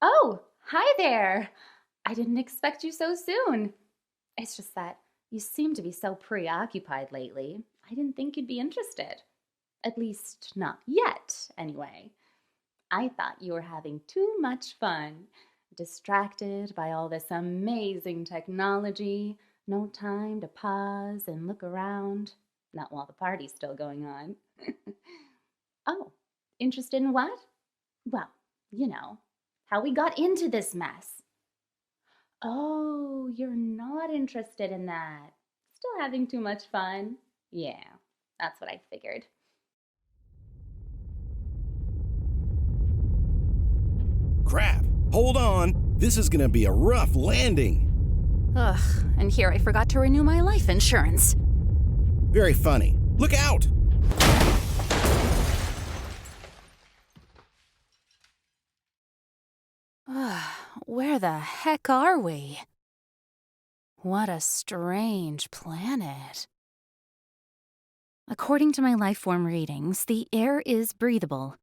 Oh, hi there. I didn't expect you so soon. It's just that you seem to be so preoccupied lately. I didn't think you'd be interested. At least, not yet, anyway. I thought you were having too much fun, distracted by all this amazing technology, no time to pause and look around. Not while the party's still going on. Oh, interested in what? Well, you know, how we got into this mess. Oh, you're not interested in that. Still having too much fun? Yeah, that's what I figured. Crap! Hold on! This is gonna be a rough landing! Ugh, and here I forgot to renew my life insurance. Very funny. Look out! Ugh, where the heck are we? What a strange planet. According to my lifeform readings, the air is breathable,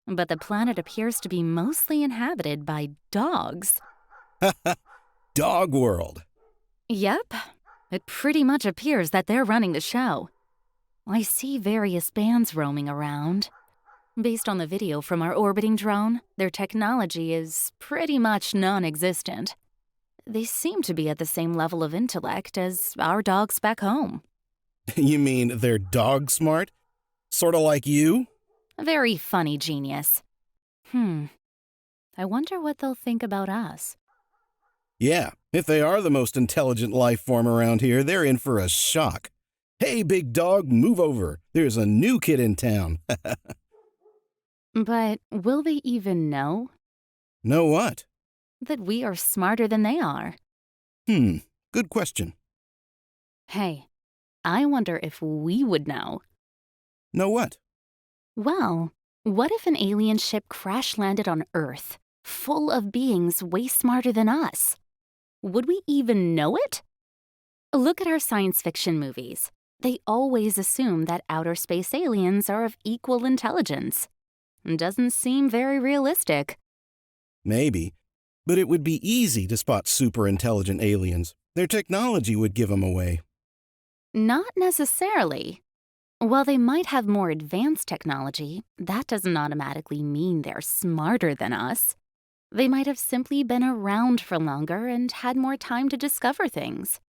but the planet appears to be mostly inhabited by dogs. Dog World. Yep, it pretty much appears that they're running the show. I see various bands roaming around. Based on the video from our orbiting drone, their technology is pretty much non-existent. They seem to be at the same level of intellect as our dogs back home. You mean they're dog smart? Sorta like you? Very funny, genius. I wonder what they'll think about us. Yeah, if they are the most intelligent life form around here, they're in for a shock. Hey, big dog, move over. There's a new kid in town. But will they even know Know what? that we are smarter than they are? Good question. Hey, I wonder if we would know. Know what? Well, what if an alien ship crash-landed on Earth, full of beings way smarter than us? Would we even know it? Look at our science fiction movies. They always assume that outer space aliens are of equal intelligence. Doesn't seem very realistic. Maybe. But it would be easy to spot super intelligent aliens. Their technology would give them away. Not necessarily. While they might have more advanced technology, that doesn't automatically mean they're smarter than us. They might have simply been around for longer and had more time to discover things.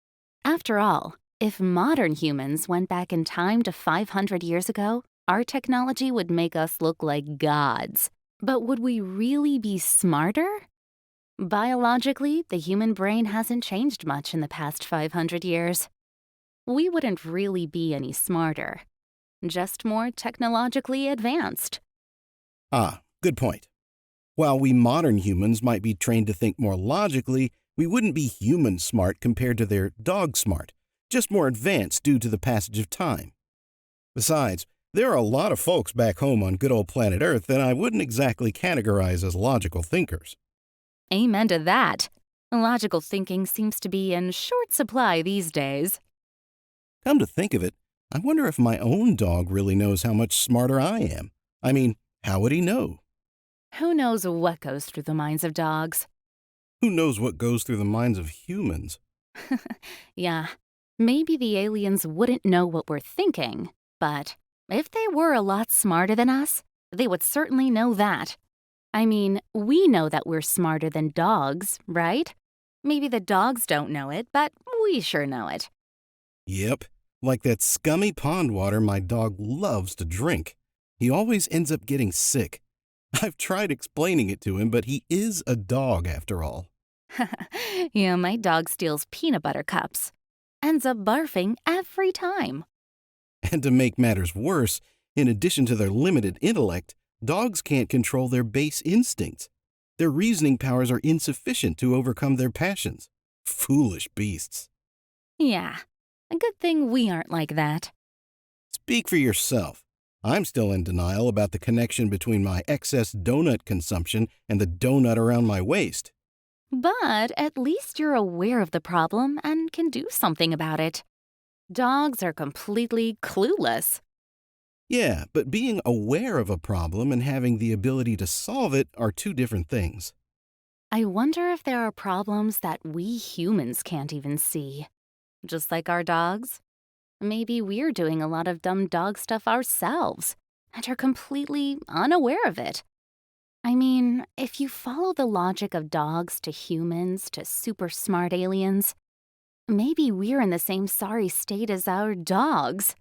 After all, if modern humans went back in time to 500 years ago, our technology would make us look like gods. But would we really be smarter? Biologically, the human brain hasn't changed much in the past 500 years. We wouldn't really be any smarter, just more technologically advanced. Ah, good point. While we modern humans might be trained to think more logically, we wouldn't be human smart compared to their dog smart, just more advanced due to the passage of time. Besides, there are a lot of folks back home on good old planet Earth that I wouldn't exactly categorize as logical thinkers. Amen to that. Logical thinking seems to be in short supply these days. Come to think of it, I wonder if my own dog really knows how much smarter I am. I mean, how would he know? Who knows what goes through the minds of dogs? Who knows what goes through the minds of humans? Yeah, maybe the aliens wouldn't know what we're thinking, but if they were a lot smarter than us, they would certainly know that. I mean, we know that we're smarter than dogs, right? Maybe the dogs don't know it, but we sure know it. Yep, like that scummy pond water my dog loves to drink. He always ends up getting sick. I've tried explaining it to him, but he is a dog after all. Yeah, my dog steals peanut butter cups. Ends up barfing every time. And to make matters worse, in addition to their limited intellect, dogs can't control their base instincts. Their reasoning powers are insufficient to overcome their passions. Foolish beasts. Yeah, a good thing we aren't like that. Speak for yourself. I'm still in denial about the connection between my excess donut consumption and the donut around my waist. But at least you're aware of the problem and can do something about it. Dogs are completely clueless. Yeah, but being aware of a problem and having the ability to solve it are two different things. I wonder if there are problems that we humans can't even see. Just like our dogs. Maybe we're doing a lot of dumb dog stuff ourselves and are completely unaware of it. I mean, if you follow the logic of dogs to humans to super smart aliens, maybe we're in the same sorry state as our dogs.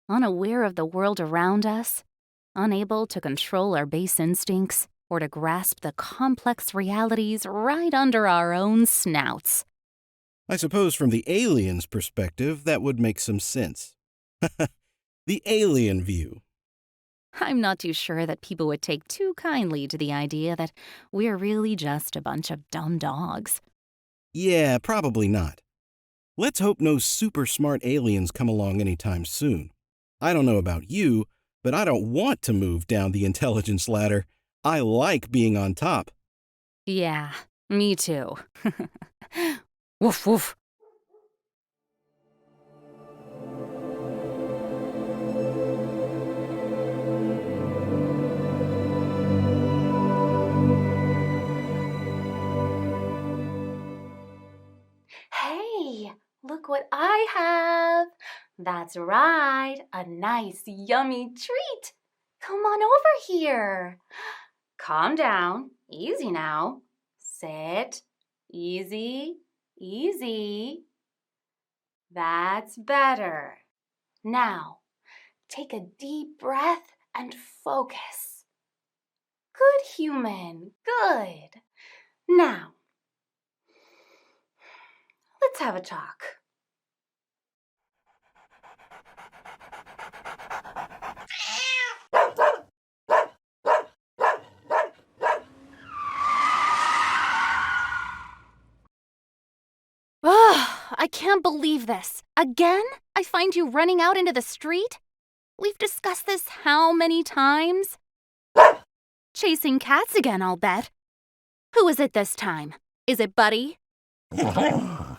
Unaware of the world around us, unable to control our base instincts or to grasp the complex realities right under our own snouts. I suppose from the alien's perspective, that would make some sense. The alien view. I'm not too sure that people would take too kindly to the idea that we're really just a bunch of dumb dogs. Yeah, probably not. Let's hope no super smart aliens come along anytime soon. I don't know about you, but I don't want to move down the intelligence ladder. I like being on top. Yeah, me too. Woof woof. Hey, look what I have. That's right, a nice, yummy treat. Come on over here. Calm down. Easy now. Sit. Easy, easy. That's better. Now, take a deep breath and focus. Good, human. Good. Now, let's have a talk. Ugh, I can't believe this. Again? I find you running out into the street? We've discussed this how many times? Chasing cats again, I'll bet. Who is it this time? Is it Buddy? And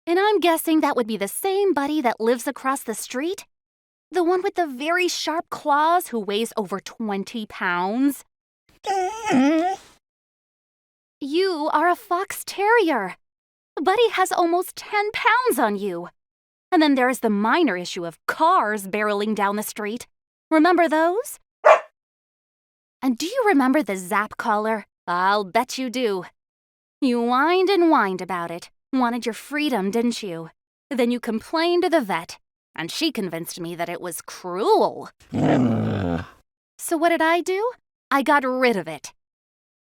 I'm guessing that would be the same Buddy that lives across the street? The one with the very sharp claws who weighs over 20 pounds? You are a fox terrier. Buddy has almost 10 pounds on you. And then there's the minor issue of cars barreling down the street. Remember those? And do you remember the Zap collar? I'll bet you do. You whined and whined about it. Wanted your freedom, didn't you? Then you complained to the vet, and she convinced me that it was cruel. So what did I do? I got rid of it.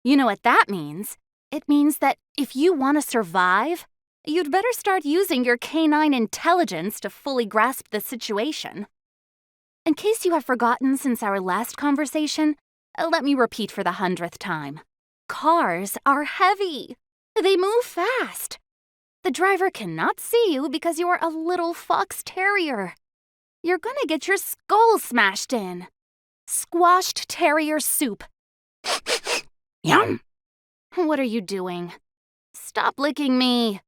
You know what that means? It means that if you want to survive, you'd better start using your canine intelligence to fully grasp the situation. In case you have forgotten since our last conversation, let me repeat for the 100th time. Cars are heavy. They move fast. The driver cannot see you because you are a little fox terrier. You're gonna get your skull smashed in. Squashed terrier soup. Yum! What are you doing? Stop licking me.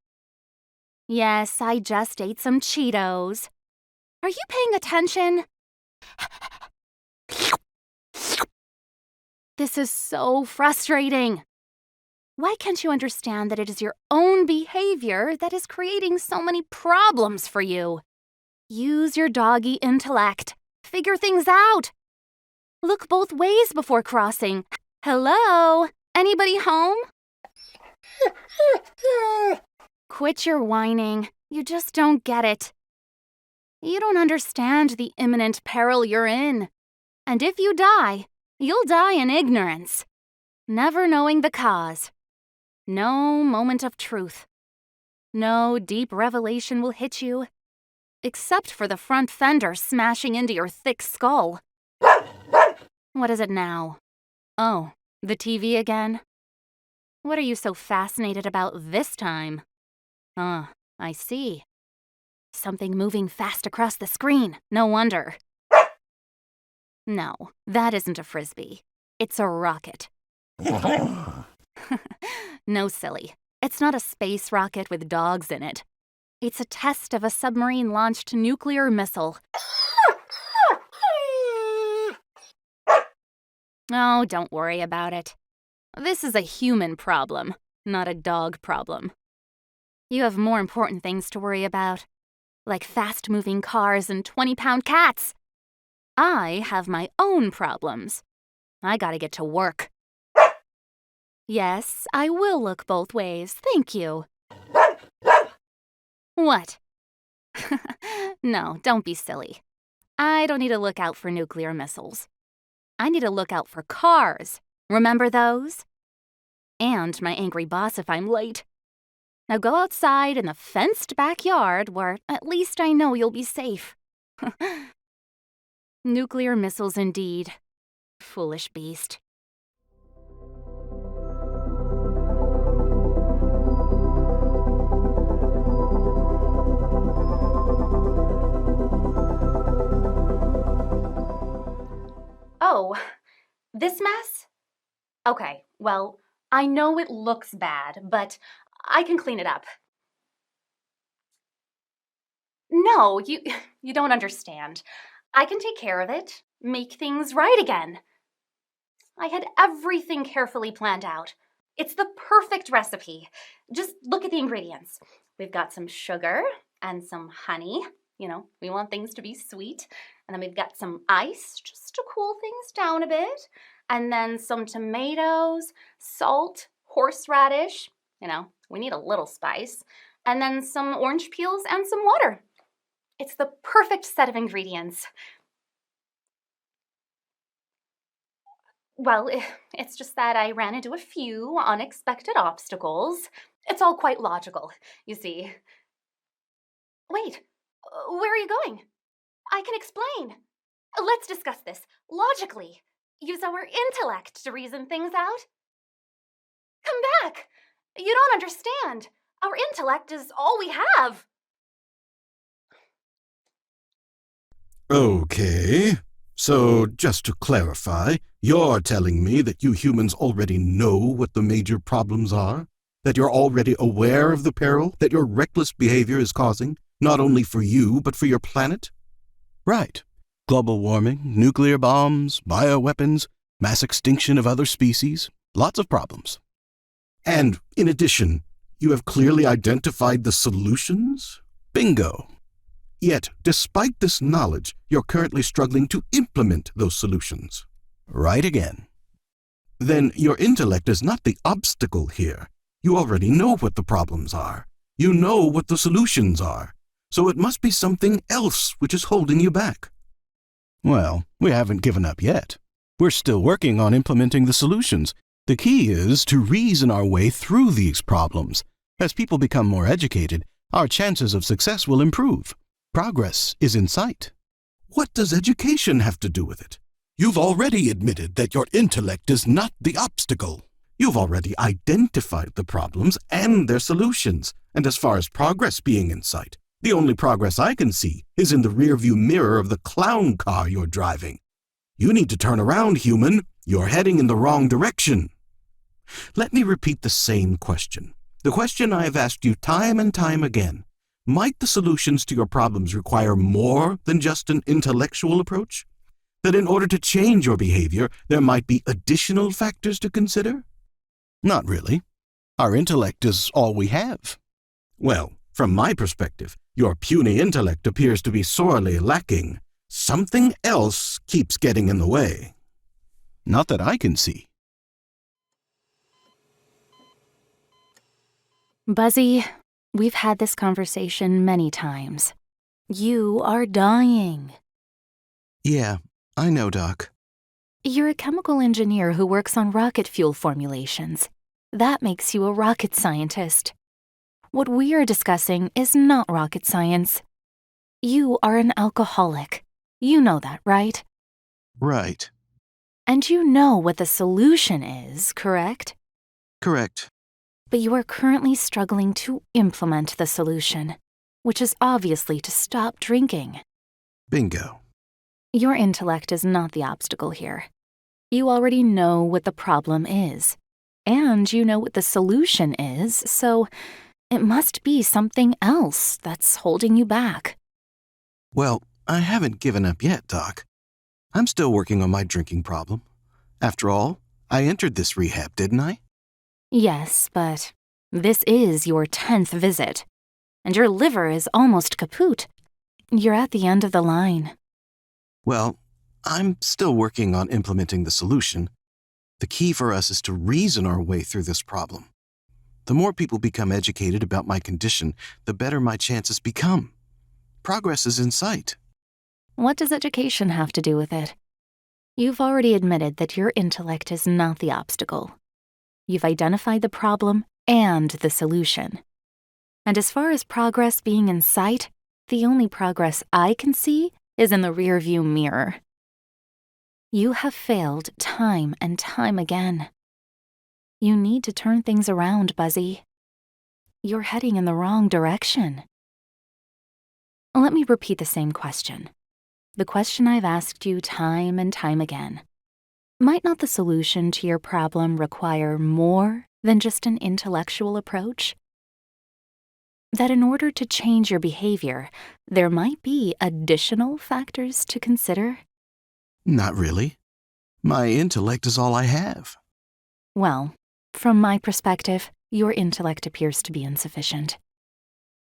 Yes, I just ate some Cheetos. Are you paying attention? This is so frustrating. Why can't you understand that it is your own behavior that is creating so many problems for you? Use your doggy intellect. Figure things out. Look both ways before crossing. Hello? Anybody home? Quit your whining. You just don't get it. You don't understand the imminent peril you're in. And if you die, you'll die in ignorance, never knowing the cause. No moment of truth. No deep revelation will hit you, except for the front fender smashing into your thick skull. What is it now? Oh, the TV again? What are you so fascinated about this time? Ah, I see. Something moving fast across the screen. No wonder. No, that isn't a frisbee. It's a rocket. No, silly. It's not a space rocket with dogs in it. It's a test of a submarine-launched nuclear missile. Oh, don't worry about it. This is a human problem, not a dog problem. You have more important things to worry about, like fast-moving cars and 20-pound cats. I have my own problems. I gotta get to work. Yes, I will look both ways, thank you. What? No, don't be silly. I don't need to look out for nuclear missiles. I need to look out for cars. Remember those? And my angry boss if I'm late. Now go outside in the fenced backyard where at least I know you'll be safe. Nuclear missiles indeed. Foolish beast. Oh, this mess? Okay, well, I know it looks bad, but I can clean it up. No, you don't understand. I can take care of it, make things right again. I had everything carefully planned out. It's the perfect recipe. Just look at the ingredients. We've got some sugar and some honey. You know, we want things to be sweet. And then we've got some ice just to cool things down a bit. And then some tomatoes, salt, horseradish. You know, we need a little spice. And then some orange peels and some water. It's the perfect set of ingredients. Well, it's just that I ran into a few unexpected obstacles. It's all quite logical, you see. Wait, where are you going? I can explain. Let's discuss this logically. Use our intellect to reason things out. Come back! You don't understand. Our intellect is all we have. Okay. So, just to clarify, you're telling me that you humans already know what the major problems are? That you're already aware of the peril that your reckless behavior is causing, not only for you, but for your planet? Right. Global warming, nuclear bombs, bioweapons, mass extinction of other species, lots of problems. And, in addition, you have clearly identified the solutions? Bingo. Yet, despite this knowledge, you're currently struggling to implement those solutions. Right again. Then your intellect is not the obstacle here. You already know what the problems are. You know what the solutions are. So it must be something else which is holding you back. Well, we haven't given up yet. We're still working on implementing the solutions. The key is to reason our way through these problems. As people become more educated, our chances of success will improve. Progress is in sight. What does education have to do with it? You've already admitted that your intellect is not the obstacle. You've already identified the problems and their solutions. And as far as progress being in sight, the only progress I can see is in the rearview mirror of the clown car you're driving. You need to turn around, human. You're heading in the wrong direction. Let me repeat the same question. The question I have asked you time and time again. Might the solutions to your problems require more than just an intellectual approach? That in order to change your behavior, there might be additional factors to consider? Not really. Our intellect is all we have. Well, from my perspective, your puny intellect appears to be sorely lacking. Something else keeps getting in the way. Not that I can see. Buzzy, we've had this conversation many times. You are dying. Yeah, I know, Doc. You're a chemical engineer who works on rocket fuel formulations. That makes you a rocket scientist. What we are discussing is not rocket science. You are an alcoholic. You know that, right? Right. And you know what the solution is, correct? Correct. But you are currently struggling to implement the solution, which is obviously to stop drinking. Bingo. Your intellect is not the obstacle here. You already know what the problem is, and you know what the solution is, so it must be something else that's holding you back. Well, I haven't given up yet, Doc. I'm still working on my drinking problem. After all, I entered this rehab, didn't I? Yes, but this is your 10th visit, and your liver is almost kaput. You're at the end of the line. Well, I'm still working on implementing the solution. The key for us is to reason our way through this problem. The more people become educated about my condition, the better my chances become. Progress is in sight. What does education have to do with it? You've already admitted that your intellect is not the obstacle. You've identified the problem and the solution. And as far as progress being in sight, the only progress I can see is in the rearview mirror. You have failed time and time again. You need to turn things around, Buzzy. You're heading in the wrong direction. Let me repeat the same question. The question I've asked you time and time again. Might not the solution to your problem require more than just an intellectual approach? That in order to change your behavior, there might be additional factors to consider? Not really. My intellect is all I have. Well, from my perspective, your intellect appears to be insufficient.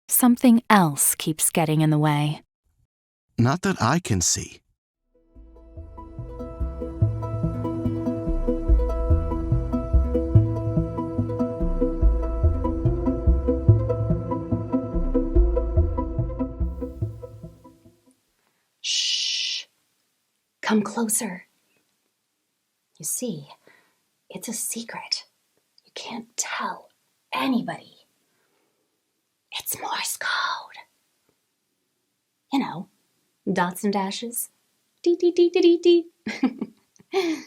Something else keeps getting in the way. Not that I can see. Shh. Come closer. You see, it's a secret. You can't tell anybody. It's Morse code. You know, dots and dashes. Dee dee dee dee dee dee.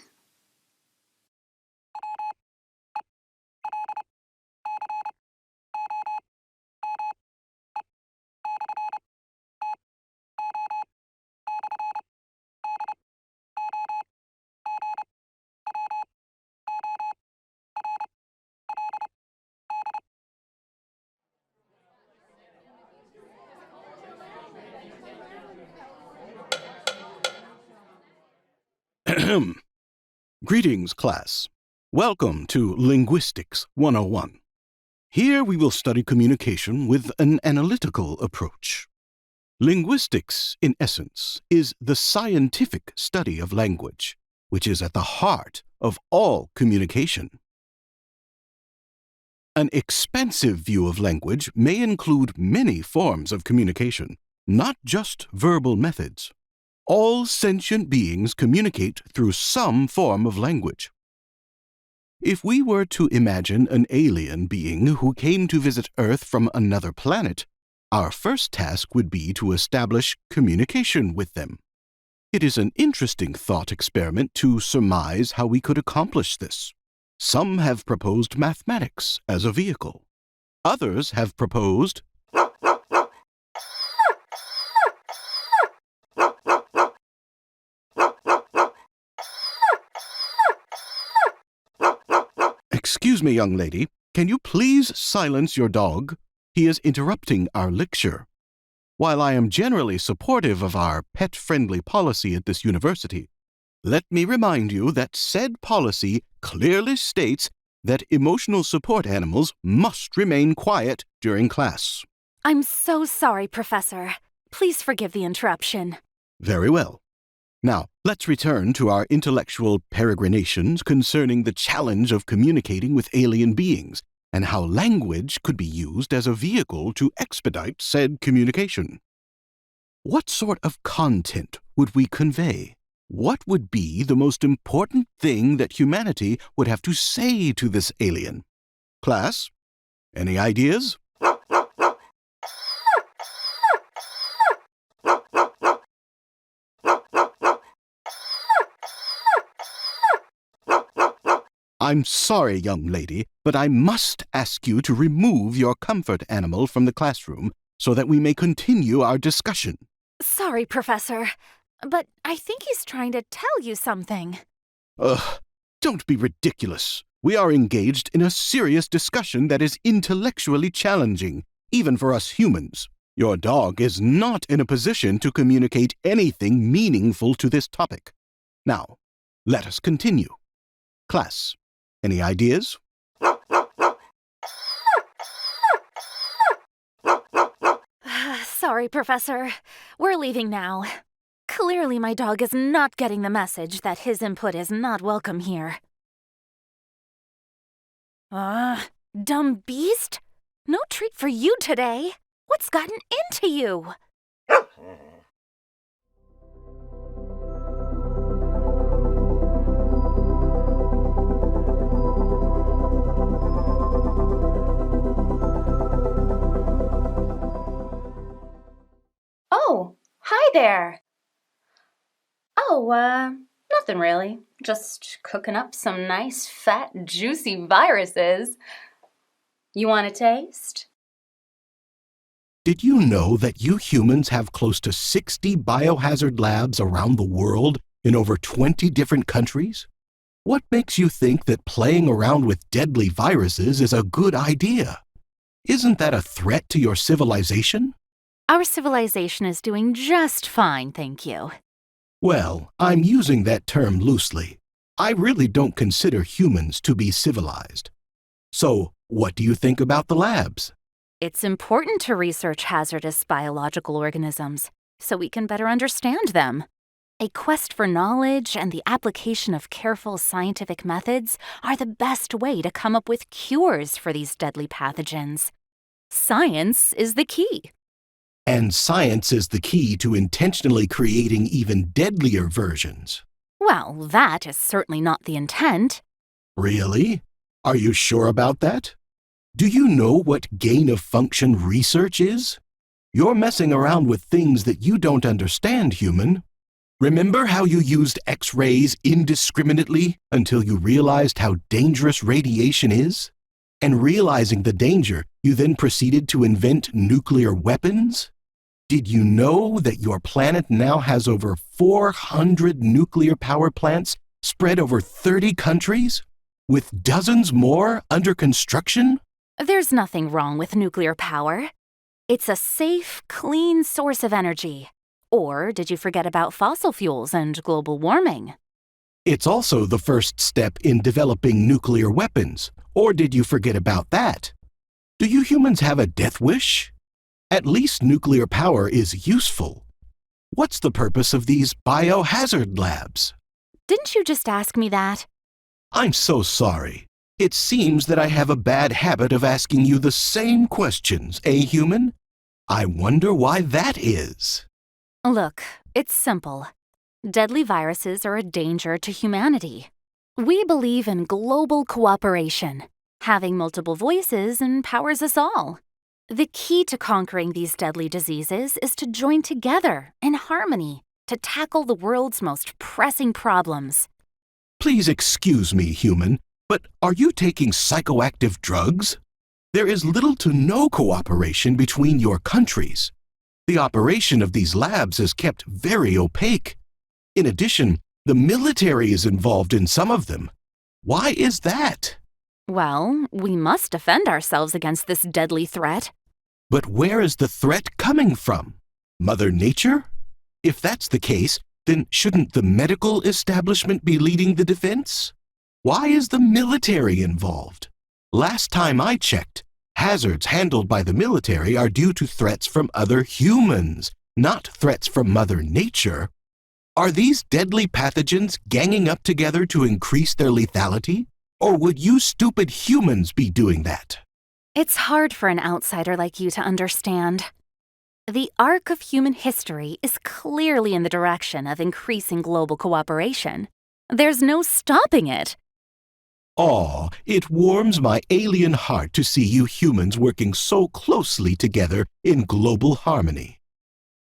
Greetings, class. Welcome to Linguistics 101. Here we will study communication with an analytical approach. Linguistics, in essence, is the scientific study of language, which is at the heart of all communication. An expansive view of language may include many forms of communication, not just verbal methods. All sentient beings communicate through some form of language. If we were to imagine an alien being who came to visit Earth from another planet, our first task would be to establish communication with them. It is an interesting thought experiment to surmise how we could accomplish this. Some have proposed mathematics as a vehicle. Others have proposed Excuse me, young lady. Can you please silence your dog? He is interrupting our lecture. While I am generally supportive of our pet-friendly policy at this university, let me remind you that said policy clearly states that emotional support animals must remain quiet during class. I'm so sorry, Professor. Please forgive the interruption. Very well. Now, let's return to our intellectual peregrinations concerning the challenge of communicating with alien beings and how language could be used as a vehicle to expedite said communication. What sort of content would we convey? What would be the most important thing that humanity would have to say to this alien? Class, any ideas? I'm sorry, young lady, but I must ask you to remove your comfort animal from the classroom so that we may continue our discussion. Sorry, Professor, but I think he's trying to tell you something. Ugh, don't be ridiculous. We are engaged in a serious discussion that is intellectually challenging, even for us humans. Your dog is not in a position to communicate anything meaningful to this topic. Now, let us continue. Class, any ideas? Sorry, Professor. We're leaving now. Clearly my dog is not getting the message that his input is not welcome here. Dumb beast? No treat for you today. What's gotten into you? Oh, hi there. Oh, nothing really. Just cooking up some nice, fat, juicy viruses. You want a taste? Did you know that you humans have close to 60 biohazard labs around the world in over 20 different countries? What makes you think that playing around with deadly viruses is a good idea? Isn't that a threat to your civilization? Our civilization is doing just fine, thank you. Well, I'm using that term loosely. I really don't consider humans to be civilized. So, what do you think about the labs? It's important to research hazardous biological organisms so we can better understand them. A quest for knowledge and the application of careful scientific methods are the best way to come up with cures for these deadly pathogens. Science is the key. And science is the key to intentionally creating even deadlier versions. Well, that is certainly not the intent. Really? Are you sure about that? Do you know what gain-of-function research is? You're messing around with things that you don't understand, human. Remember how you used X-rays indiscriminately until you realized how dangerous radiation is? And realizing the danger, you then proceeded to invent nuclear weapons? Did you know that your planet now has over 400 nuclear power plants spread over 30 countries, with dozens more under construction? There's nothing wrong with nuclear power. It's a safe, clean source of energy. Or did you forget about fossil fuels and global warming? It's also the first step in developing nuclear weapons. Or did you forget about that? Do you humans have a death wish? At least nuclear power is useful. What's the purpose of these biohazard labs? Didn't you just ask me that? I'm so sorry. It seems that I have a bad habit of asking you the same questions, human? I wonder why that is. Look, it's simple. Deadly viruses are a danger to humanity. We believe in global cooperation. Having multiple voices empowers us all. The key to conquering these deadly diseases is to join together in harmony to tackle the world's most pressing problems. Please excuse me, human, but are you taking psychoactive drugs? There is little to no cooperation between your countries. The operation of these labs is kept very opaque. In addition, the military is involved in some of them. Why is that? Well, we must defend ourselves against this deadly threat. But where is the threat coming from? Mother Nature? If that's the case, then shouldn't the medical establishment be leading the defense? Why is the military involved? Last time I checked, hazards handled by the military are due to threats from other humans, not threats from Mother Nature. Are these deadly pathogens ganging up together to increase their lethality? Or would you stupid humans be doing that? It's hard for an outsider like you to understand. The arc of human history is clearly in the direction of increasing global cooperation. There's no stopping it. Aw, it warms my alien heart to see you humans working so closely together in global harmony.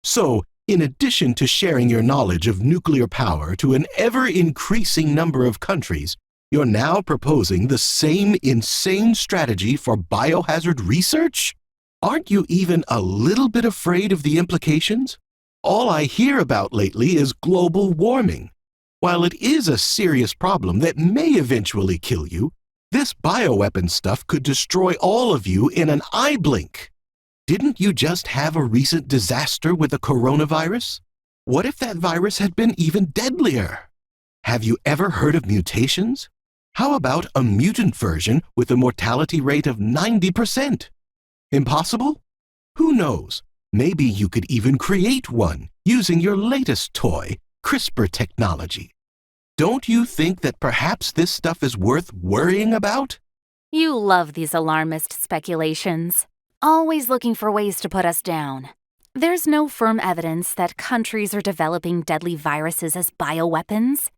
So, in addition to sharing your knowledge of nuclear power to an ever-increasing number of countries, you're now proposing the same insane strategy for biohazard research? Aren't you even a little bit afraid of the implications? All I hear about lately is global warming. While it is a serious problem that may eventually kill you, this bioweapon stuff could destroy all of you in an eye blink. Didn't you just have a recent disaster with the coronavirus? What if that virus had been even deadlier? Have you ever heard of mutations? How about a mutant version with a mortality rate of 90%? Impossible? Who knows? Maybe you could even create one using your latest toy, CRISPR technology. Don't you think that perhaps this stuff is worth worrying about? You love these alarmist speculations, always looking for ways to put us down. There's no firm evidence that countries are developing deadly viruses as bioweapons.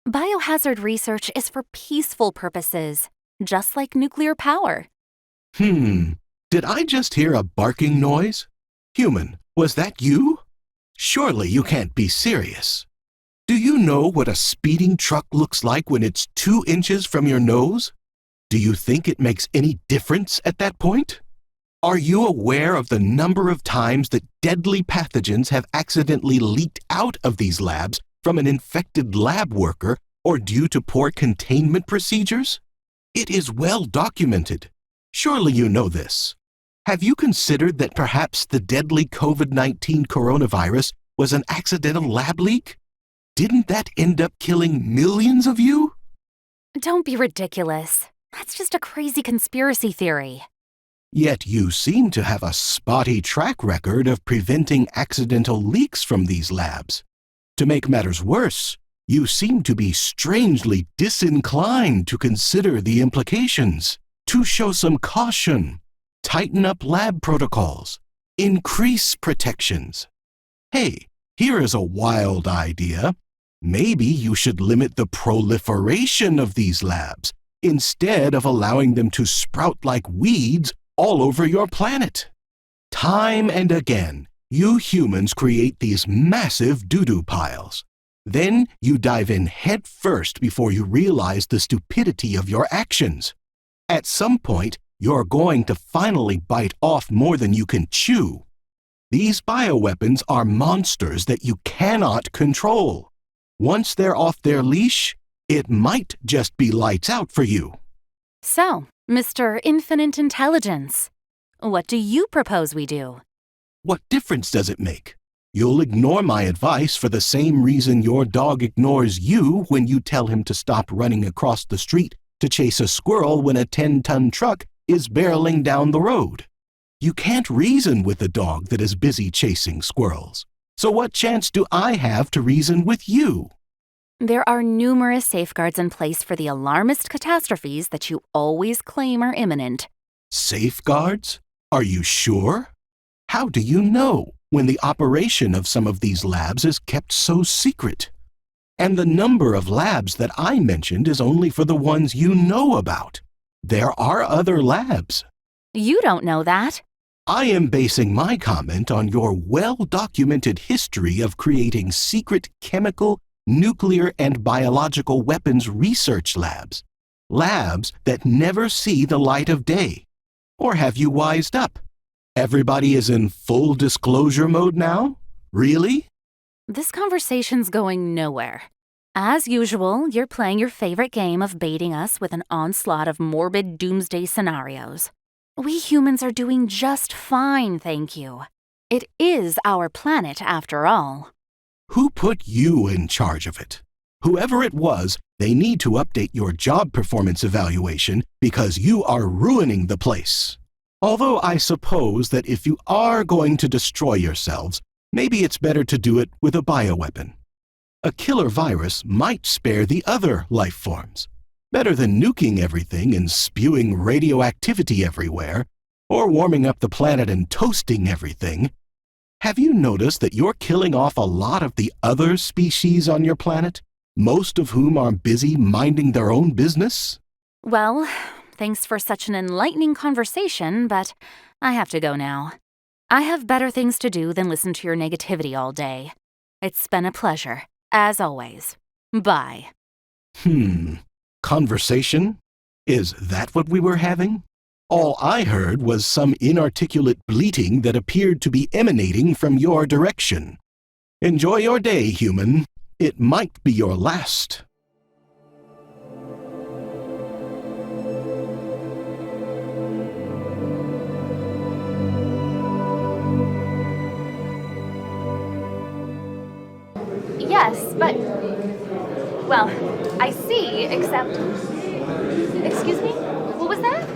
Biohazard research is for peaceful purposes, just like nuclear power. Did I just hear a barking noise? Human, was that you? Surely you can't be serious. Do you know what a speeding truck looks like when it's 2 inches from your nose? Do you think it makes any difference at that point? Are you aware of the number of times that deadly pathogens have accidentally leaked out of these labs from an infected lab worker or due to poor containment procedures? It is well documented. Surely you know this. Have you considered that perhaps the deadly COVID-19 coronavirus was an accidental lab leak? Didn't that end up killing millions of you? Don't be ridiculous. That's just a crazy conspiracy theory. Yet you seem to have a spotty track record of preventing accidental leaks from these labs. To make matters worse, you seem to be strangely disinclined to consider the implications, to show some caution, tighten up lab protocols, increase protections. Hey, here is a wild idea. Maybe you should limit the proliferation of these labs instead of allowing them to sprout like weeds all over your planet. Time and again, you humans create these massive doo-doo piles. Then you dive in head first before you realize the stupidity of your actions. At some point, you're going to finally bite off more than you can chew. These bioweapons are monsters that you cannot control. Once they're off their leash, it might just be lights out for you. So, Mr. Infinite Intelligence, what do you propose we do? What difference does it make? You'll ignore my advice for the same reason your dog ignores you when you tell him to stop running across the street to chase a squirrel when a 10-ton truck is barreling down the road. You can't reason with a dog that is busy chasing squirrels. So what chance do I have to reason with you? There are numerous safeguards in place for the alarmist catastrophes that you always claim are imminent. Safeguards? Are you sure? How do you know when the operation of some of these labs is kept so secret? And the number of labs that I mentioned is only for the ones you know about. There are other labs. You don't know that. I am basing my comment on your well-documented history of creating secret chemical, nuclear, and biological weapons research labs. Labs that never see the light of day. Or have you wised up? Everybody is in full disclosure mode now? Really? This conversation's going nowhere. As usual, you're playing your favorite game of baiting us with an onslaught of morbid doomsday scenarios. We humans are doing just fine, thank you. It is our planet, after all. Who put you in charge of it? Whoever it was, they need to update your job performance evaluation because you are ruining the place. Although I suppose that if you are going to destroy yourselves, maybe it's better to do it with a bioweapon. A killer virus might spare the other life forms. Better than nuking everything and spewing radioactivity everywhere, or warming up the planet and toasting everything. Have you noticed that you're killing off a lot of the other species on your planet, most of whom are busy minding their own business? Well, thanks for such an enlightening conversation, but I have to go now. I have better things to do than listen to your negativity all day. It's been a pleasure, as always. Bye. Conversation? Is that what we were having? All I heard was some inarticulate bleating that appeared to be emanating from your direction. Enjoy your day, human. It might be your last. Yes, but... Well, I see, except... Excuse me? What was that?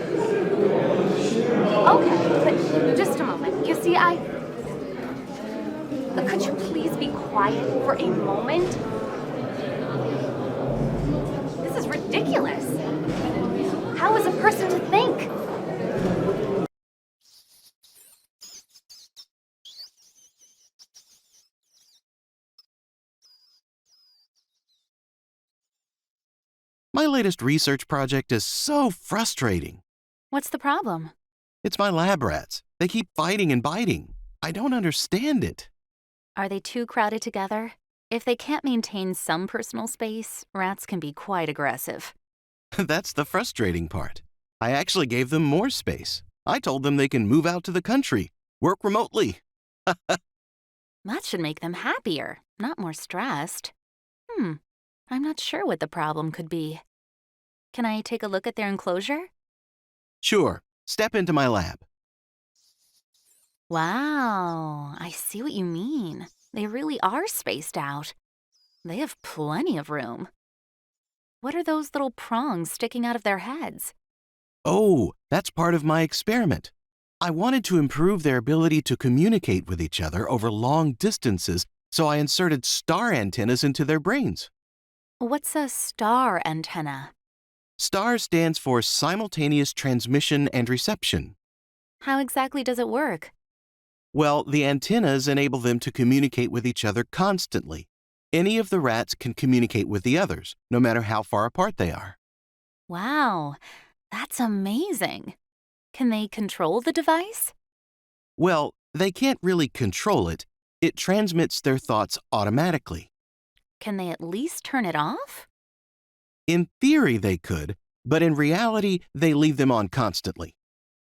Okay, but just a moment. You see, Could you please be quiet for a moment? This is ridiculous. How is a person to think? My latest research project is so frustrating. What's the problem? It's my lab rats. They keep fighting and biting. I don't understand it. Are they too crowded together? If they can't maintain some personal space, rats can be quite aggressive. That's the frustrating part. I actually gave them more space. I told them they can move out to the country, work remotely. That should make them happier, not more stressed. I'm not sure what the problem could be. Can I take a look at their enclosure? Sure, step into my lab. Wow, I see what you mean. They really are spaced out. They have plenty of room. What are those little prongs sticking out of their heads? Oh, that's part of my experiment. I wanted to improve their ability to communicate with each other over long distances, so I inserted star antennas into their brains. What's a star antenna? STAR stands for Simultaneous Transmission and Reception. How exactly does it work? Well, the antennas enable them to communicate with each other constantly. Any of the rats can communicate with the others, no matter how far apart they are. Wow, that's amazing. Can they control the device? Well, they can't really control it. It transmits their thoughts automatically. Can they at least turn it off? In theory, they could, but in reality, they leave them on constantly.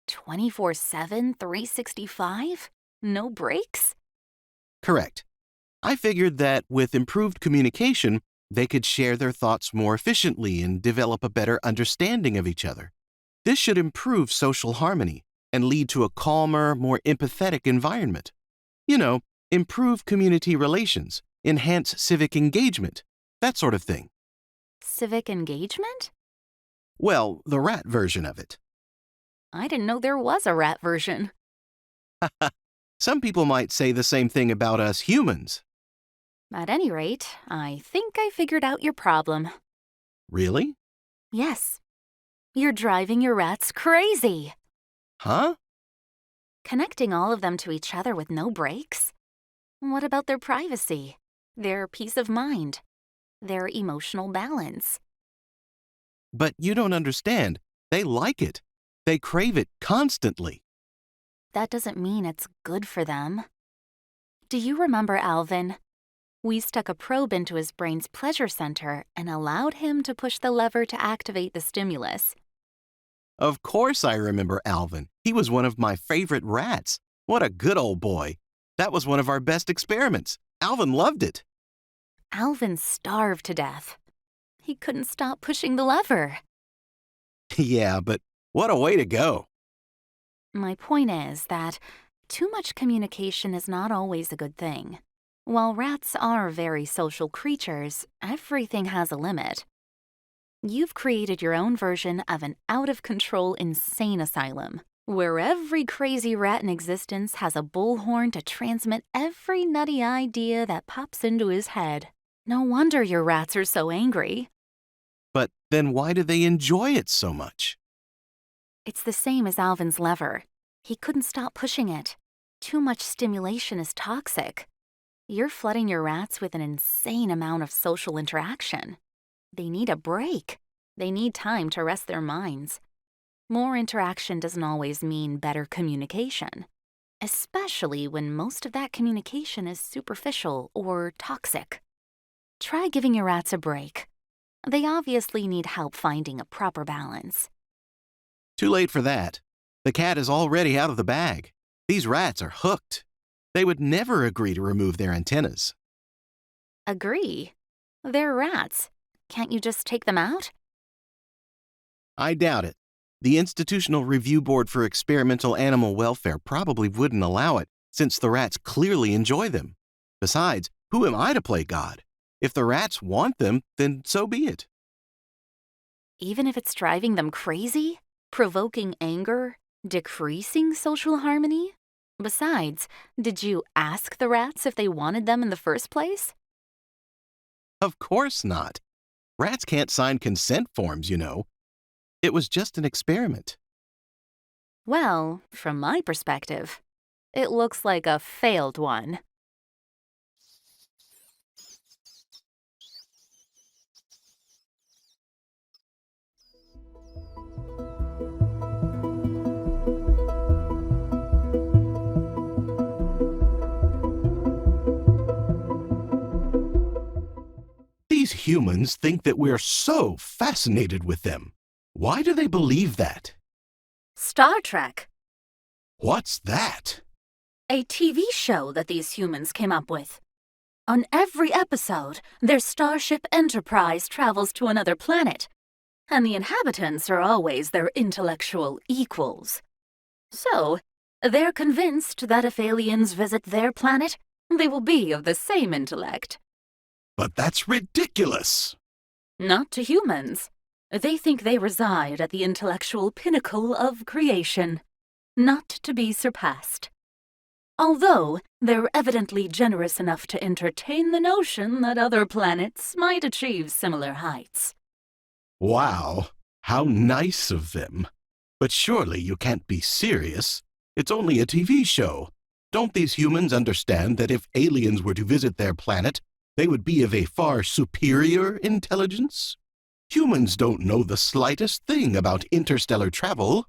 24/7, 365? No breaks? Correct. I figured that with improved communication, they could share their thoughts more efficiently and develop a better understanding of each other. This should improve social harmony and lead to a calmer, more empathetic environment. You know, improve community relations, enhance civic engagement, that sort of thing. Civic engagement? Well, the rat version of it. I didn't know there was a rat version. Some people might say the same thing about us humans. At any rate, I think I figured out your problem. Really? Yes. You're driving your rats crazy. Huh? Connecting all of them to each other with no breaks? What about their privacy, their peace of mind, their emotional balance? But you don't understand. They like it. They crave it constantly. That doesn't mean it's good for them. Do you remember Alvin? We stuck a probe into his brain's pleasure center and allowed him to push the lever to activate the stimulus. Of course I remember Alvin. He was one of my favorite rats. What a good old boy. That was one of our best experiments. Alvin loved it. Alvin starved to death. He couldn't stop pushing the lever. Yeah, but what a way to go. My point is that too much communication is not always a good thing. While rats are very social creatures, everything has a limit. You've created your own version of an out-of-control insane asylum, where every crazy rat in existence has a bullhorn to transmit every nutty idea that pops into his head. No wonder your rats are so angry. But then why do they enjoy it so much? It's the same as Alvin's lever. He couldn't stop pushing it. Too much stimulation is toxic. You're flooding your rats with an insane amount of social interaction. They need a break. They need time to rest their minds. More interaction doesn't always mean better communication, especially when most of that communication is superficial or toxic. Try giving your rats a break. They obviously need help finding a proper balance. Too late for that. The cat is already out of the bag. These rats are hooked. They would never agree to remove their antennas. Agree? They're rats. Can't you just take them out? I doubt it. The Institutional Review Board for Experimental Animal Welfare probably wouldn't allow it, since the rats clearly enjoy them. Besides, who am I to play God? If the rats want them, then so be it. Even if it's driving them crazy? Provoking anger? Decreasing social harmony? Besides, did you ask the rats if they wanted them in the first place? Of course not. Rats can't sign consent forms, you know. It was just an experiment. Well, from my perspective, it looks like a failed one. These humans think that we're so fascinated with them. Why do they believe that? Star Trek, What's that? a TV show that these humans came up with. On every episode, their Starship Enterprise travels to another planet, and the inhabitants are always their intellectual equals. So, they're convinced that if aliens visit their planet, they will be of the same intellect. But that's ridiculous. Not to humans. They think they reside at the intellectual pinnacle of creation, not to be surpassed. Although they're evidently generous enough to entertain the notion that other planets might achieve similar heights. Wow, how nice of them. But surely you can't be serious. It's only a TV show. Don't these humans understand that if aliens were to visit their planet, they would be of a far superior intelligence? Humans don't know the slightest thing about interstellar travel.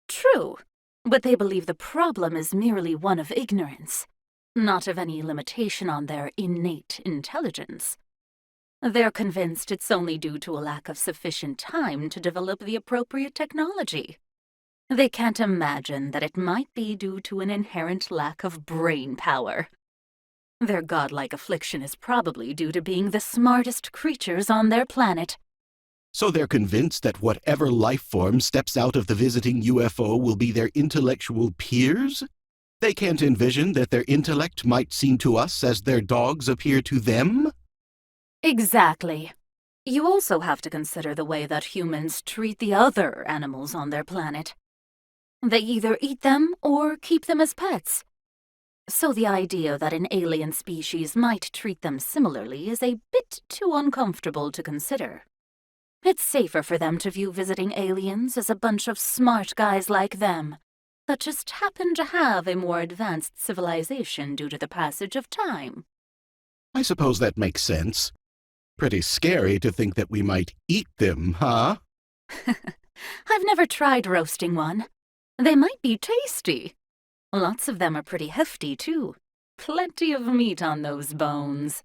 True, but they believe the problem is merely one of ignorance, not of any limitation on their innate intelligence. They're convinced it's only due to a lack of sufficient time to develop the appropriate technology. They can't imagine that it might be due to an inherent lack of brain power. Their godlike affliction is probably due to being the smartest creatures on their planet. So they're convinced that whatever life form steps out of the visiting UFO will be their intellectual peers? They can't envision that their intellect might seem to us as their dogs appear to them? Exactly. You also have to consider the way that humans treat the other animals on their planet. They either eat them or keep them as pets. So the idea that an alien species might treat them similarly is a bit too uncomfortable to consider. It's safer for them to view visiting aliens as a bunch of smart guys like them that just happen to have a more advanced civilization due to the passage of time. I suppose that makes sense. Pretty scary to think that we might eat them, huh? I've never tried roasting one. They might be tasty. Lots of them are pretty hefty, too. Plenty of meat on those bones.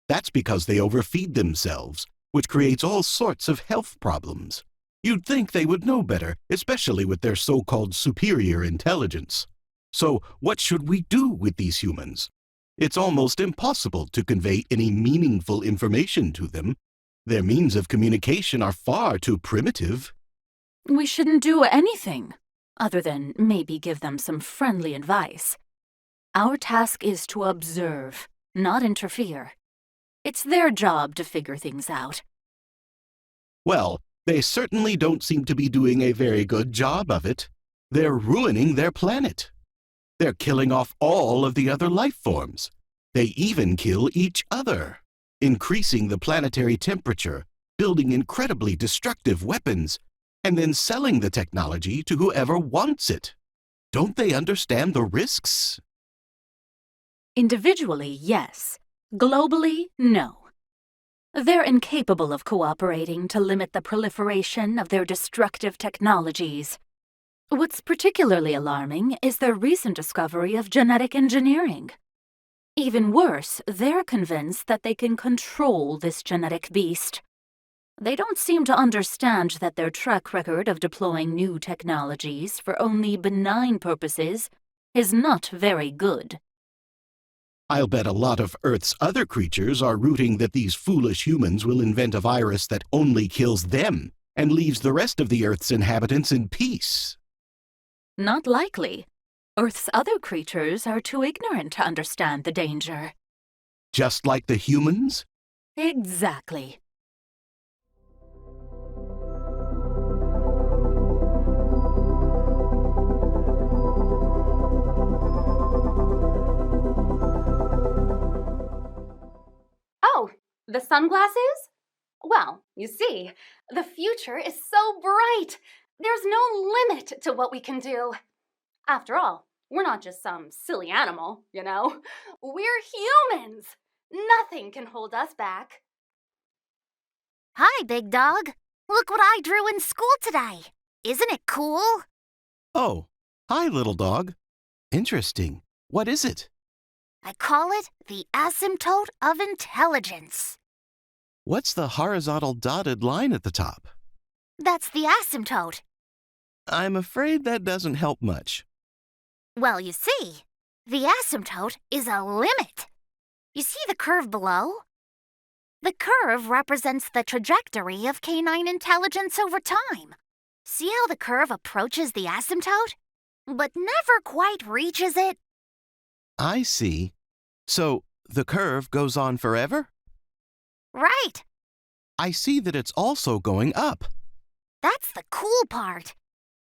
That's because they overfeed themselves, which creates all sorts of health problems. You'd think they would know better, especially with their so-called superior intelligence. So what should we do with these humans? It's almost impossible to convey any meaningful information to them. Their means of communication are far too primitive. We shouldn't do anything, other than maybe give them some friendly advice. Our task is to observe, not interfere. It's their job to figure things out. Well, they certainly don't seem to be doing a very good job of it. They're ruining their planet. They're killing off all of the other life forms. They even kill each other, increasing the planetary temperature, building incredibly destructive weapons, and then selling the technology to whoever wants it. Don't they understand the risks? Individually, yes. Globally, no. They're incapable of cooperating to limit the proliferation of their destructive technologies. What's particularly alarming is their recent discovery of genetic engineering. Even worse, they're convinced that they can control this genetic beast. They don't seem to understand that their track record of deploying new technologies for only benign purposes is not very good. I'll bet a lot of Earth's other creatures are rooting that these foolish humans will invent a virus that only kills them and leaves the rest of the Earth's inhabitants in peace. Not likely. Earth's other creatures are too ignorant to understand the danger. Just like the humans? Exactly. sunglasses? Well, you see, the future is so bright. There's no limit to what we can do. After all, we're not just some silly animal, you know? We're humans. Nothing can hold us back. Hi, Big Dog. Look what I drew in school today. Isn't it cool? Oh, hi, little dog. Interesting. What is it? I call it the asymptote of intelligence. What's the horizontal dotted line at the top? That's the asymptote. I'm afraid that doesn't help much. Well, you see, the asymptote is a limit. You see the curve below? The curve represents the trajectory of canine intelligence over time. See how the curve approaches the asymptote, but never quite reaches it? I see. So the curve goes on forever? Right. I see that it's also going up. That's the cool part.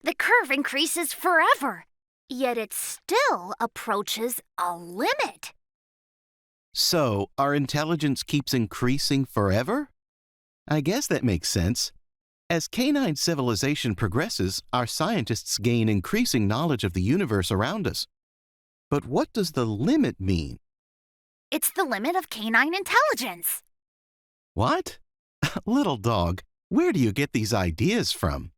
The curve increases forever, yet it still approaches a limit. So our intelligence keeps increasing forever? I guess that makes sense. As canine civilization progresses, our scientists gain increasing knowledge of the universe around us. But what does the limit mean? It's the limit of canine intelligence. What? Little dog, where do you get these ideas from?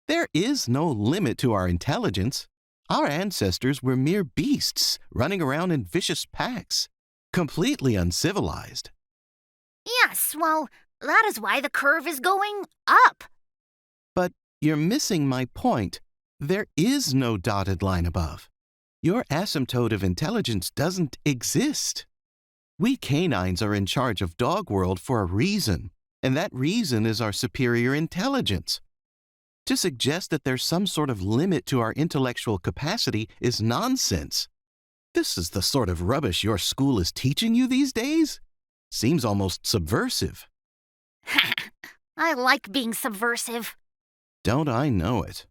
There is no limit to our intelligence. Our ancestors were mere beasts running around in vicious packs, completely uncivilized. Yes, well, that is why the curve is going up. But you're missing my point. There is no dotted line above. Your asymptote of intelligence doesn't exist. We canines are in charge of dog world for a reason, and that reason is our superior intelligence. To suggest that there's some sort of limit to our intellectual capacity is nonsense. This is the sort of rubbish your school is teaching you these days? Seems almost subversive. I like being subversive. Don't I know it?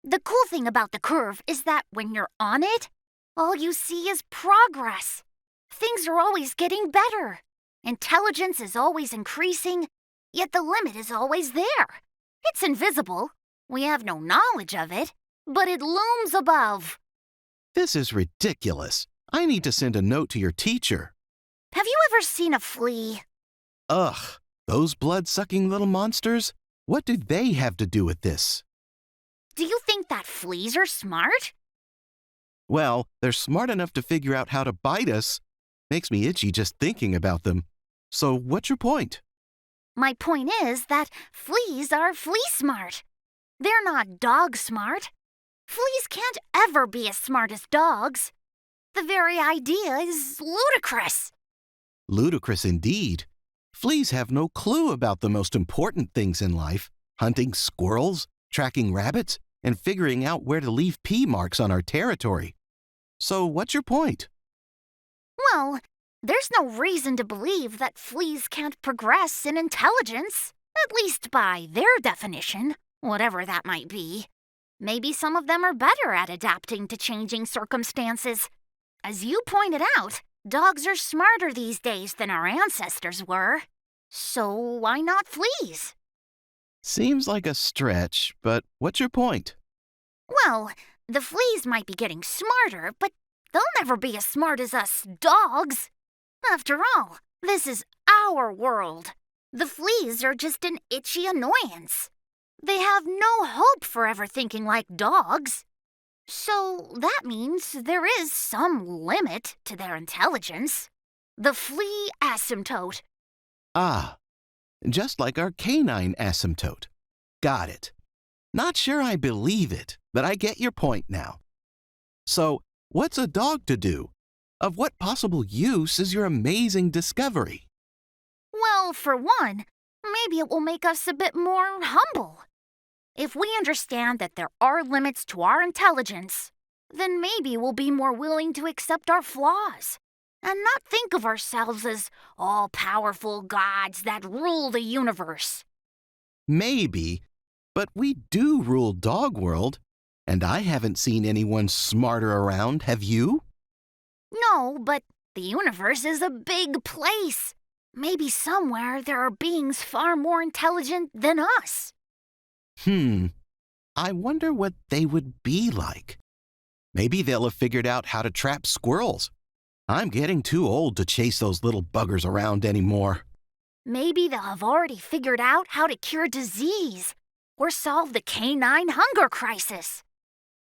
The cool thing about the curve is that when you're on it, all you see is progress. Things are always getting better. Intelligence is always increasing, yet the limit is always there. It's invisible. We have no knowledge of it, but it looms above. This is ridiculous. I need to send a note to your teacher. Have you ever seen a flea? Ugh, those blood-sucking little monsters? What do they have to do with this? Do you think that fleas are smart? Well, they're smart enough to figure out how to bite us. Makes me itchy just thinking about them. So what's your point? My point is that fleas are flea smart. They're not dog smart. Fleas can't ever be as smart as dogs. The very idea is ludicrous. Ludicrous indeed. Fleas have no clue about the most important things in life: hunting squirrels, tracking rabbits, and figuring out where to leave pea marks on our territory. So what's your point? Well, there's no reason to believe that fleas can't progress in intelligence, at least by their definition, whatever that might be. Maybe some of them are better at adapting to changing circumstances. As you pointed out, dogs are smarter these days than our ancestors were. So why not fleas? Seems like a stretch, but what's your point? Well, the fleas might be getting smarter, but they'll never be as smart as us dogs. After all, this is our world. The fleas are just an itchy annoyance. They have no hope for ever thinking like dogs. So that means there is some limit to their intelligence. The flea asymptote. Ah, just like our canine asymptote. Got it. Not sure I believe it, but I get your point now. So, what's a dog to do? Of what possible use is your amazing discovery? Well, for one, maybe it will make us a bit more humble. If we understand that there are limits to our intelligence, then maybe we'll be more willing to accept our flaws and not think of ourselves as all-powerful gods that rule the universe. Maybe, but we do rule dog world, and I haven't seen anyone smarter around, have you? No, but the universe is a big place. Maybe somewhere there are beings far more intelligent than us. I wonder what they would be like. Maybe they'll have figured out how to trap squirrels. I'm getting too old to chase those little buggers around anymore. Maybe they'll have already figured out how to cure disease or solve the canine hunger crisis.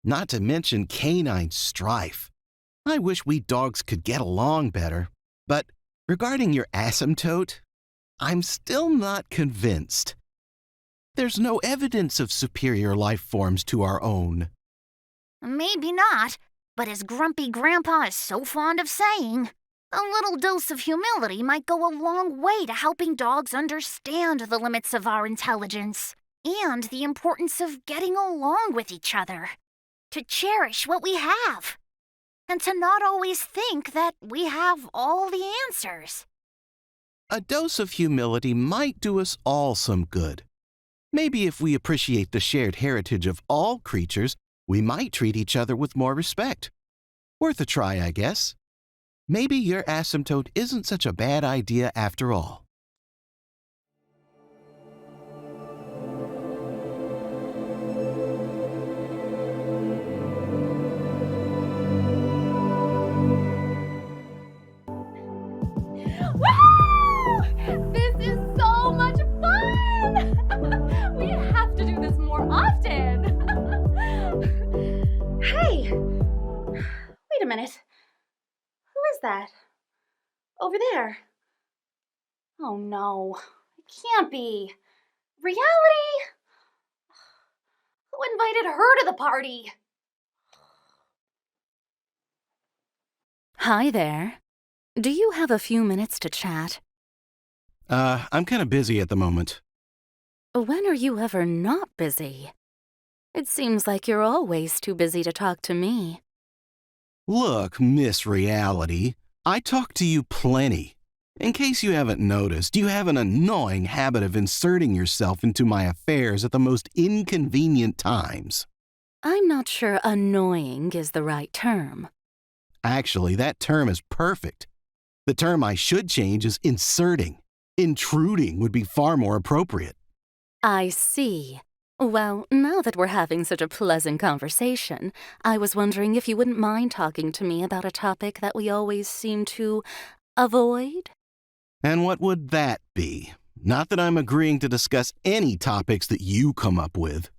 Not to mention canine strife. I wish we dogs could get along better. But regarding your asymptote, I'm still not convinced. There's no evidence of superior life forms to our own. Maybe not, but as Grumpy Grandpa is so fond of saying, a little dose of humility might go a long way to helping dogs understand the limits of our intelligence and the importance of getting along with each other, to cherish what we have, and to not always think that we have all the answers. A dose of humility might do us all some good. Maybe if we appreciate the shared heritage of all creatures, we might treat each other with more respect. Worth a try, I guess. Maybe your asymptote isn't such a bad idea after all. Woohoo! This is so much fun! We have to do this more often. Hey, wait a minute. Who is that? Over there. Oh no, it can't be. Reality? Who invited her to the party? Hi there. Do you have a few minutes to chat? I'm kind of busy at the moment. When are you ever not busy? It seems like you're always too busy to talk to me. Look, Miss Reality, I talk to you plenty. In case you haven't noticed, you have an annoying habit of inserting yourself into my affairs at the most inconvenient times. I'm not sure annoying is the right term. Actually, that term is perfect. The term I should change is inserting. Intruding would be far more appropriate. I see. Well, now that we're having such a pleasant conversation, I was wondering if you wouldn't mind talking to me about a topic that we always seem to avoid? And what would that be? Not that I'm agreeing to discuss any topics that you come up with.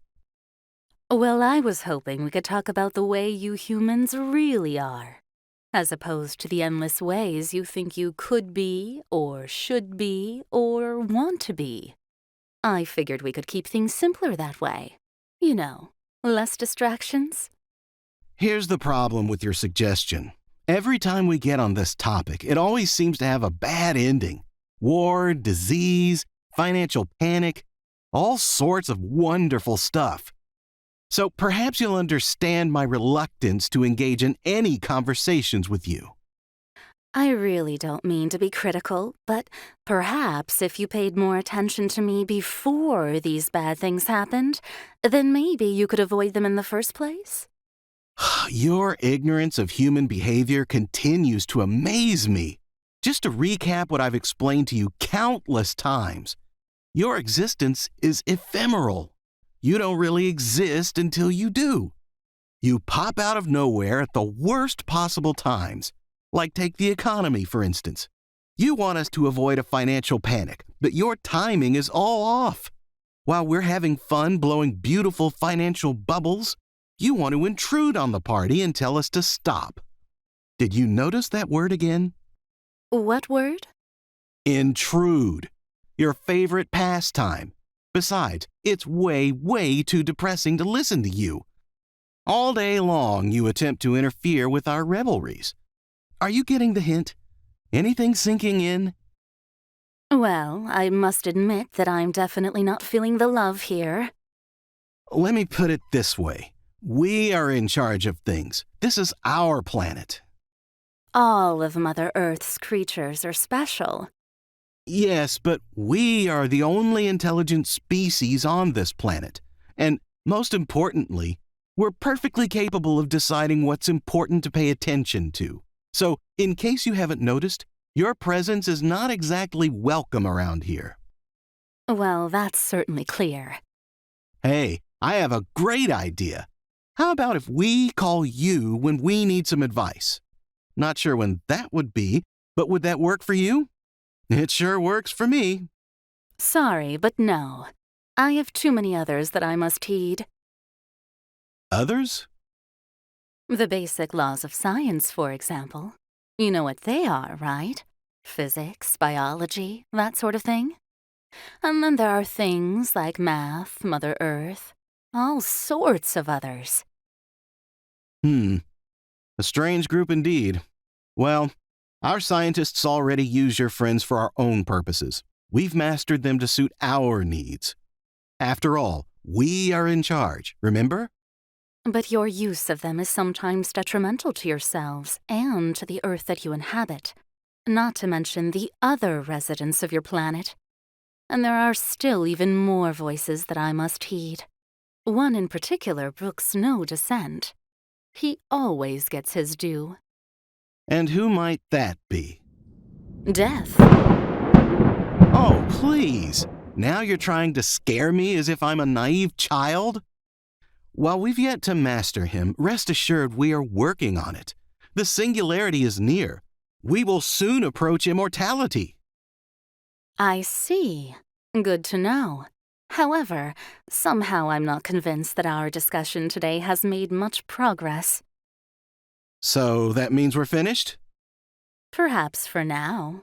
Well, I was hoping we could talk about the way you humans really are, as opposed to the endless ways you think you could be, or should be, or want to be. I figured we could keep things simpler that way. You know, less distractions. Here's the problem with your suggestion. Every time we get on this topic, it always seems to have a bad ending. War, disease, financial panic, all sorts of wonderful stuff. So perhaps you'll understand my reluctance to engage in any conversations with you. I really don't mean to be critical, but perhaps if you paid more attention to me before these bad things happened, then maybe you could avoid them in the first place? Your ignorance of human behavior continues to amaze me. Just to recap what I've explained to you countless times, your existence is ephemeral. You don't really exist until you do. You pop out of nowhere at the worst possible times. Like take the economy, for instance. You want us to avoid a financial panic, but your timing is all off. While we're having fun blowing beautiful financial bubbles, you want to intrude on the party and tell us to stop. Did you notice that word again? What word? Intrude. Your favorite pastime. Besides, it's way, way too depressing to listen to you. All day long, you attempt to interfere with our revelries. Are you getting the hint? Anything sinking in? Well, I must admit that I'm definitely not feeling the love here. Let me put it this way. We are in charge of things. This is our planet. All of Mother Earth's creatures are special. Yes, but we are the only intelligent species on this planet. And most importantly, we're perfectly capable of deciding what's important to pay attention to. So, in case you haven't noticed, Your presence is not exactly welcome around here. Well, that's certainly clear. Hey, I have a great idea. How about if we call you when we need some advice? Not sure when that would be, but would that work for you? It sure works for me. Sorry, but no. I have too many others that I must heed. Others? The basic laws of science, for example. You know what they are, right? Physics, biology, that sort of thing. And then there are things like math, Mother Earth, all sorts of others. A strange group indeed. Well, our scientists already use your friends for our own purposes. We've mastered them to suit our needs. After all, we are in charge, remember? But your use of them is sometimes detrimental to yourselves and to the Earth that you inhabit, not to mention the other residents of your planet. And there are still even more voices that I must heed. One in particular brooks no dissent. He always gets his due. And who might that be? Death. Oh, please! Now you're trying to scare me as if I'm a naive child? While we've yet to master him, rest assured we are working on it. The singularity is near. We will soon approach immortality. I see. Good to know. However, somehow I'm not convinced that our discussion today has made much progress. So that means we're finished? Perhaps for now.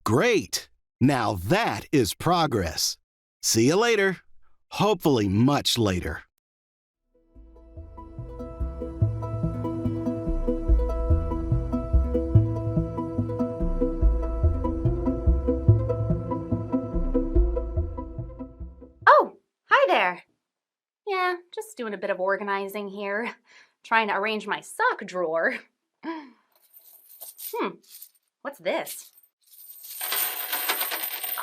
Great! Now that is progress. See you later. Hopefully much later. Oh, hi there. Yeah, just doing a bit of organizing here. Trying to arrange my sock drawer. What's this?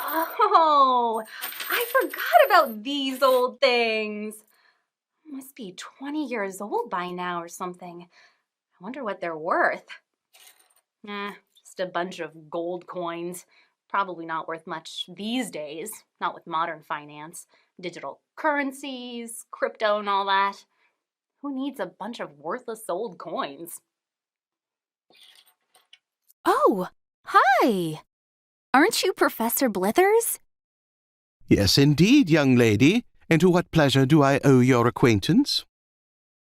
Oh, I forgot about these old things. Must be 20 years old by now or something. I wonder what they're worth. Just a bunch of gold coins. Probably not worth much these days, not with modern finance, digital currencies, crypto and all that. Who needs a bunch of worthless old coins? Oh, hi! Aren't you Professor Blithers? Yes, indeed, young lady. And to what pleasure do I owe your acquaintance?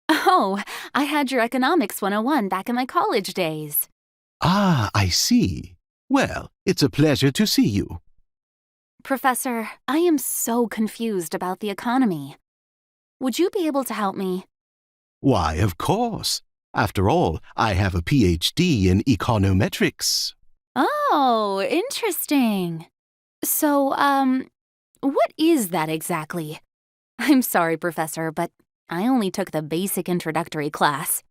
Oh, I had your Economics 101 back in my college days. Ah, I see. Well, it's a pleasure to see you. Professor, I am so confused about the economy. Would you be able to help me? Why, of course. After all, I have a PhD in econometrics. Oh, interesting. So, what is that exactly? I'm sorry, Professor, but I only took the basic introductory class.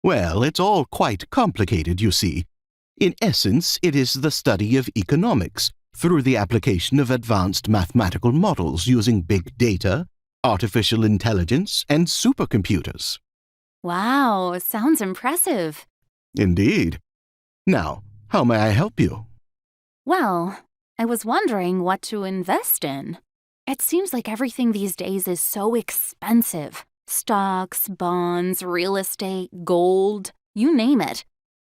Well, it's all quite complicated, you see. In essence, it is the study of economics through the application of advanced mathematical models using big data, artificial intelligence, and supercomputers. Wow, sounds impressive. Indeed. Now, how may I help you? Well, I was wondering what to invest in. It seems like everything these days is so expensive. Stocks, bonds, real estate, gold, you name it.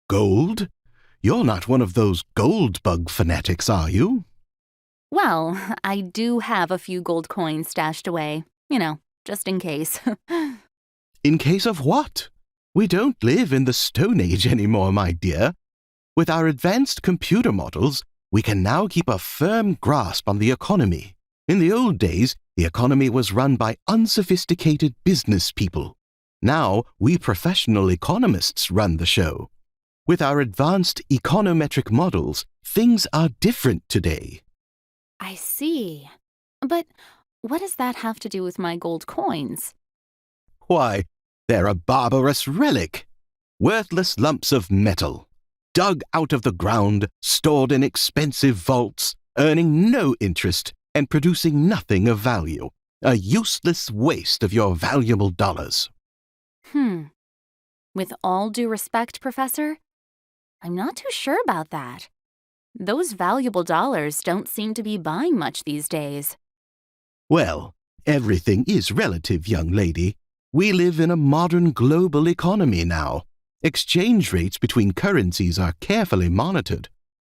Gold? You're not one of those gold bug fanatics, are you? Well, I do have a few gold coins stashed away. Just in case. In case of what? We don't live in the Stone Age anymore, my dear. With our advanced computer models, we can now keep a firm grasp on the economy. In the old days, the economy was run by unsophisticated business people. Now, we professional economists run the show. With our advanced econometric models, things are different today. I see. But what does that have to do with my gold coins? Why, they're a barbarous relic. Worthless lumps of metal, dug out of the ground, stored in expensive vaults, earning no interest and producing nothing of value. A useless waste of your valuable dollars. With all due respect, Professor, I'm not too sure about that. Those valuable dollars don't seem to be buying much these days. Well, everything is relative, young lady. We live in a modern global economy now. Exchange rates between currencies are carefully monitored.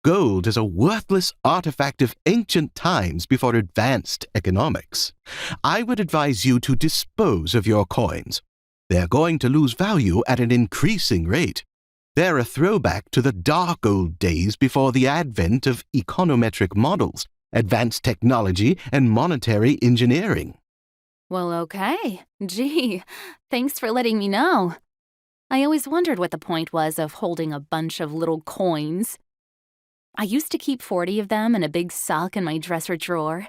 Gold is a worthless artifact of ancient times before advanced economics. I would advise you to dispose of your coins. They're going to lose value at an increasing rate. They're a throwback to the dark old days before the advent of econometric models, advanced technology, and monetary engineering. Well, okay. Gee, thanks for letting me know. I always wondered what the point was of holding a bunch of little coins. I used to keep 40 of them in a big sock in my dresser drawer.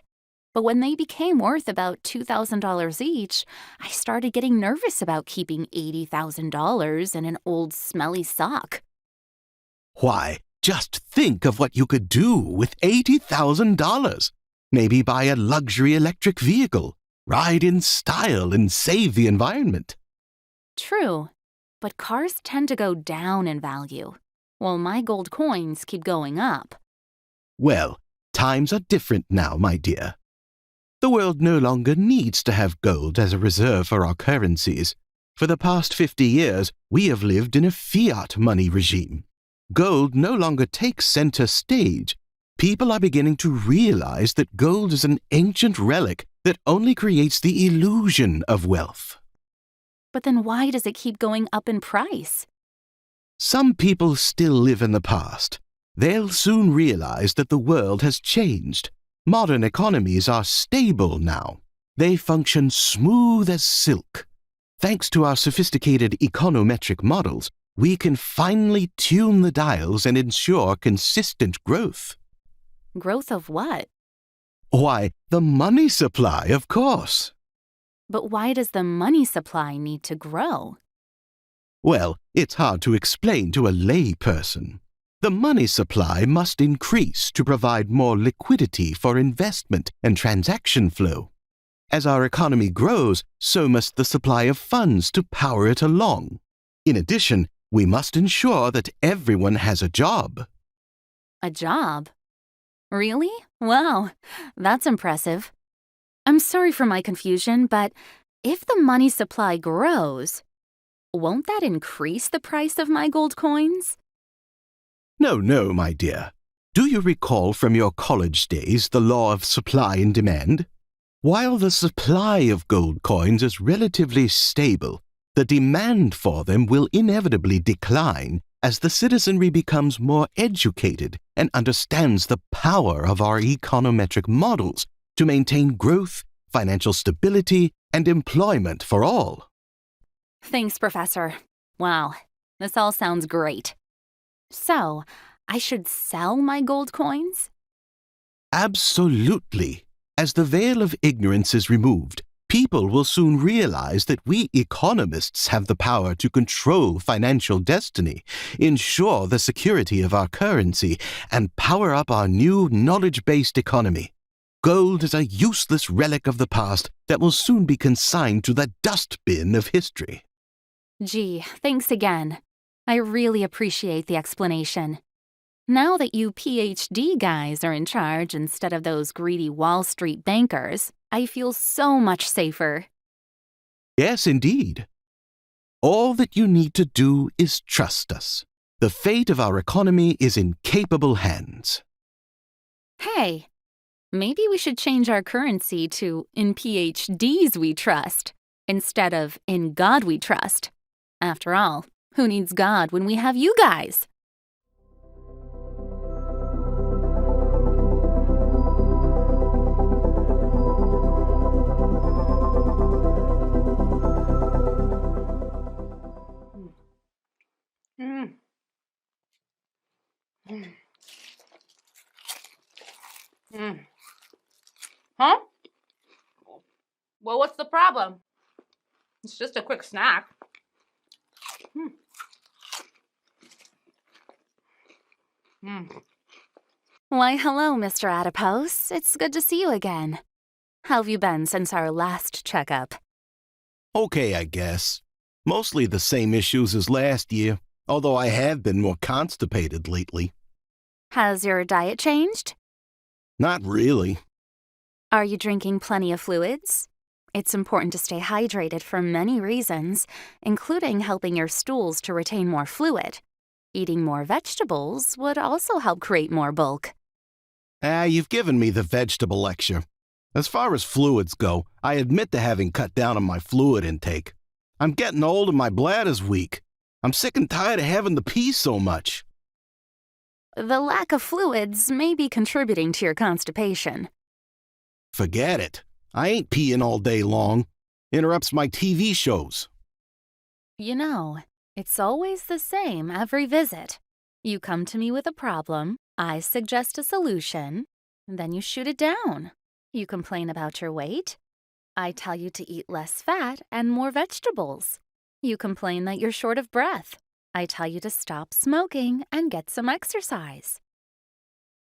But when they became worth about $2,000 each, I started getting nervous about keeping $80,000 in an old smelly sock. Why, just think of what you could do with $80,000. Maybe buy a luxury electric vehicle, ride in style, and save the environment. True, but cars tend to go down in value, while my gold coins keep going up. Well, times are different now, my dear. The world no longer needs to have gold as a reserve for our currencies. For the past 50 years, we have lived in a fiat money regime. Gold no longer takes center stage. People are beginning to realize that gold is an ancient relic that only creates the illusion of wealth. But then why does it keep going up in price? Some people still live in the past. They'll soon realize that the world has changed. Modern economies are stable now. They function smooth as silk. Thanks to our sophisticated econometric models, we can finally tune the dials and ensure consistent growth. Growth of what? Why, the money supply, of course. But why does the money supply need to grow? Well, it's hard to explain to a lay person. The money supply must increase to provide more liquidity for investment and transaction flow. As our economy grows, so must the supply of funds to power it along. In addition, we must ensure that everyone has a job. A job? Really? Wow, that's impressive. I'm sorry for my confusion, but if the money supply grows, won't that increase the price of my gold coins? No, my dear. Do you recall from your college days the law of supply and demand? While the supply of gold coins is relatively stable, the demand for them will inevitably decline as the citizenry becomes more educated and understands the power of our econometric models to maintain growth, financial stability, and employment for all. Thanks, Professor. Wow, this all sounds great. So, I should sell my gold coins? Absolutely. As the veil of ignorance is removed, people will soon realize that we economists have the power to control financial destiny, ensure the security of our currency, and power up our new knowledge-based economy. Gold is a useless relic of the past that will soon be consigned to the dustbin of history. Gee, thanks again. I really appreciate the explanation. Now that you PhD guys are in charge instead of those greedy Wall Street bankers, I feel so much safer. Yes, indeed. All that you need to do is trust us. The fate of our economy is in capable hands. Hey, maybe we should change our currency to "in PhDs we trust" instead of "in God we trust." After all, who needs God when we have you guys? Huh? Well, what's the problem? It's just a quick snack. Why, hello, Mr. Adipose. It's good to see you again. How have you been since our last checkup? Okay, I guess. Mostly the same issues as last year, although I have been more constipated lately. Has your diet changed? Not really. Are you drinking plenty of fluids? It's important to stay hydrated for many reasons, including helping your stools to retain more fluid. Eating more vegetables would also help create more bulk. You've given me the vegetable lecture. As far as fluids go, I admit to having cut down on my fluid intake. I'm getting old and my bladder's weak. I'm sick and tired of having to pee so much. The lack of fluids may be contributing to your constipation. Forget it. I ain't peeing all day long. Interrupts my TV shows. You know, it's always the same every visit. You come to me with a problem, I suggest a solution, then you shoot it down. You complain about your weight. I tell you to eat less fat and more vegetables. You complain that you're short of breath. I tell you to stop smoking and get some exercise.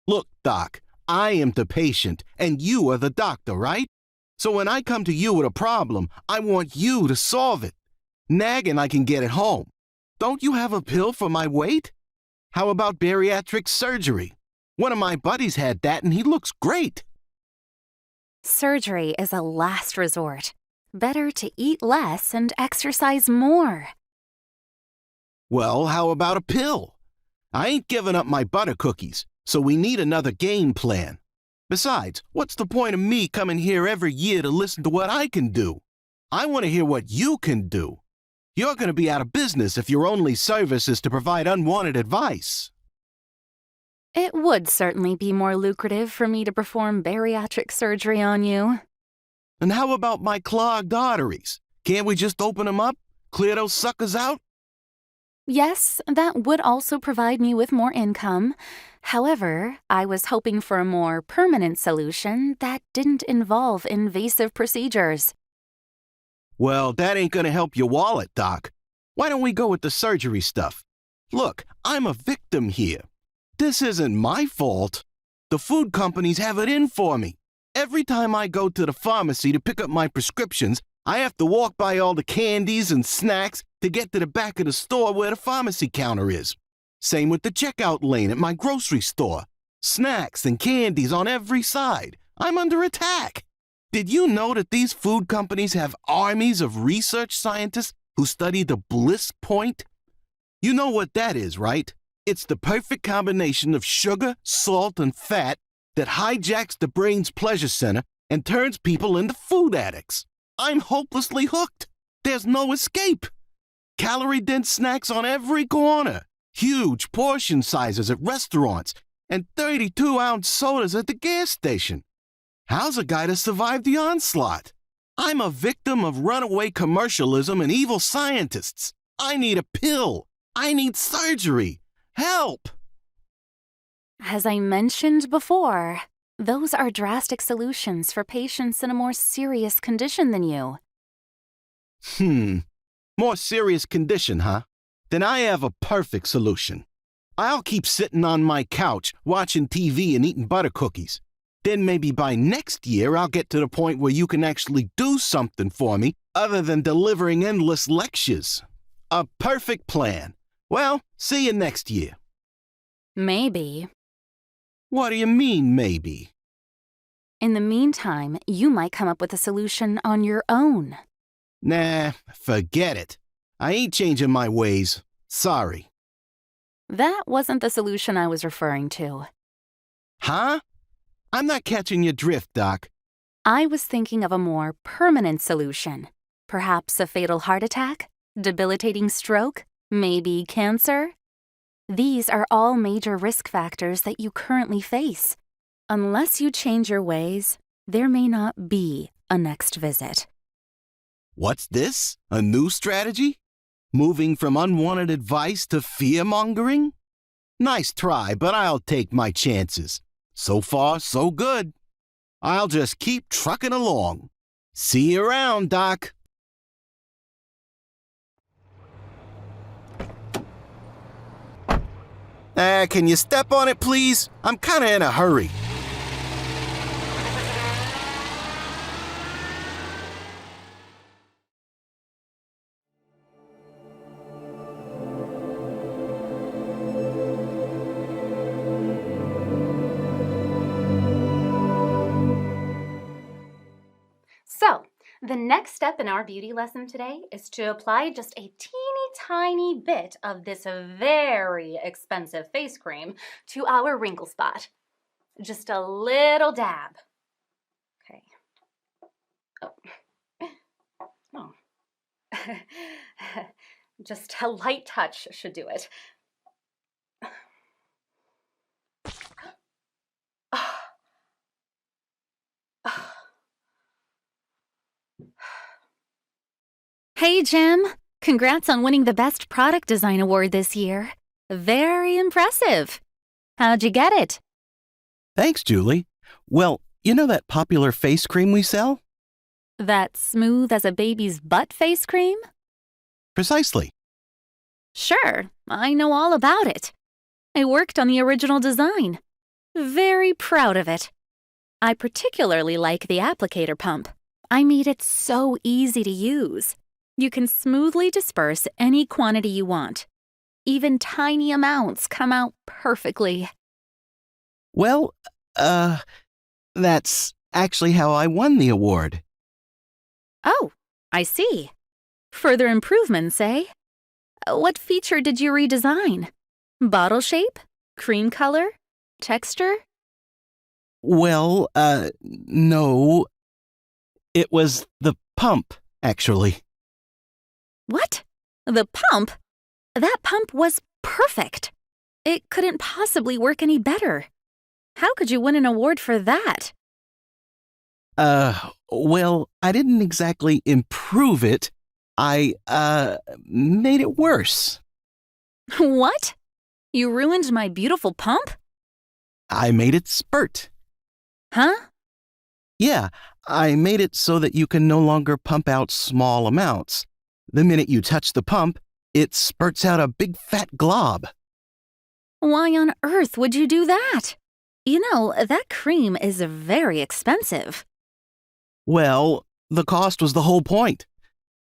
Look, Doc, I am the patient and you are the doctor, right? So when I come to you with a problem, I want you to solve it. Nagging I can get at home. Don't you have a pill for my weight? How about bariatric surgery? One of my buddies had that and he looks great. Surgery is a last resort. Better to eat less and exercise more. Well, how about a pill? I ain't giving up my butter cookies, so we need another game plan. Besides, what's the point of me coming here every year to listen to what I can do? I want to hear what you can do. You're going to be out of business if your only service is to provide unwanted advice. It would certainly be more lucrative for me to perform bariatric surgery on you. And how about my clogged arteries? Can't we just open them up? Clear those suckers out? Yes, that would also provide me with more income. However, I was hoping for a more permanent solution that didn't involve invasive procedures. Well, that ain't gonna help your wallet, Doc. Why don't we go with the surgery stuff? Look, I'm a victim here. This isn't my fault. The food companies have it in for me. Every time I go to the pharmacy to pick up my prescriptions, I have to walk by all the candies and snacks to get to the back of the store where the pharmacy counter is. Same with the checkout lane at my grocery store. Snacks and candies on every side. I'm under attack. Did you know that these food companies have armies of research scientists who study the bliss point? You know what that is, right? It's the perfect combination of sugar, salt, and fat that hijacks the brain's pleasure center and turns people into food addicts. I'm hopelessly hooked. There's no escape. Calorie-dense snacks on every corner, huge portion sizes at restaurants, and 32-ounce sodas at the gas station. How's a guy to survive the onslaught? I'm a victim of runaway commercialism and evil scientists. I need a pill. I need surgery. Help! As I mentioned before, those are drastic solutions for patients in a more serious condition than you. More serious condition, huh? Then I have a perfect solution. I'll keep sitting on my couch, watching TV and eating butter cookies. Then maybe by next year I'll get to the point where you can actually do something for me other than delivering endless lectures. A perfect plan. Well, see you next year. Maybe. What do you mean, maybe? In the meantime, you might come up with a solution on your own. Nah, forget it. I ain't changing my ways. Sorry. That wasn't the solution I was referring to. Huh? I'm not catching your drift, Doc. I was thinking of a more permanent solution. Perhaps a fatal heart attack? Debilitating stroke? Maybe cancer? These are all major risk factors that you currently face. Unless you change your ways, there may not be a next visit. What's this? A new strategy? Moving from unwanted advice to fear-mongering? Nice try, but I'll take my chances. So far, so good. I'll just keep trucking along. See you around, Doc. Can you step on it, please? I'm kinda in a hurry. The next step in our beauty lesson today is to apply just a teeny tiny bit of this very expensive face cream to our wrinkle spot. Just a little dab. Okay. Oh. Just a light touch should do it. Hey, Jim. Congrats on winning the Best Product Design Award this year. Very impressive. How'd you get it? Thanks, Julie. Well, you know that popular face cream we sell? That smooth as a baby's butt face cream? Precisely. Sure, I know all about it. I worked on the original design. Very proud of it. I particularly like the applicator pump. I made it so easy to use. You can smoothly disperse any quantity you want. Even tiny amounts come out perfectly. Well, that's actually how I won the award. Oh, I see. Further improvements, eh? What feature did you redesign? Bottle shape? Cream color? Texture? Well, no. It was the pump, actually. What? The pump? That pump was perfect. It couldn't possibly work any better. How could you win an award for that? Well, I didn't exactly improve it. I, made it worse. What? You ruined my beautiful pump? I made it spurt. Huh? Yeah, I made it so that you can no longer pump out small amounts. The minute you touch the pump, it spurts out a big fat glob. Why on earth would you do that? You know, that cream is very expensive. Well, the cost was the whole point.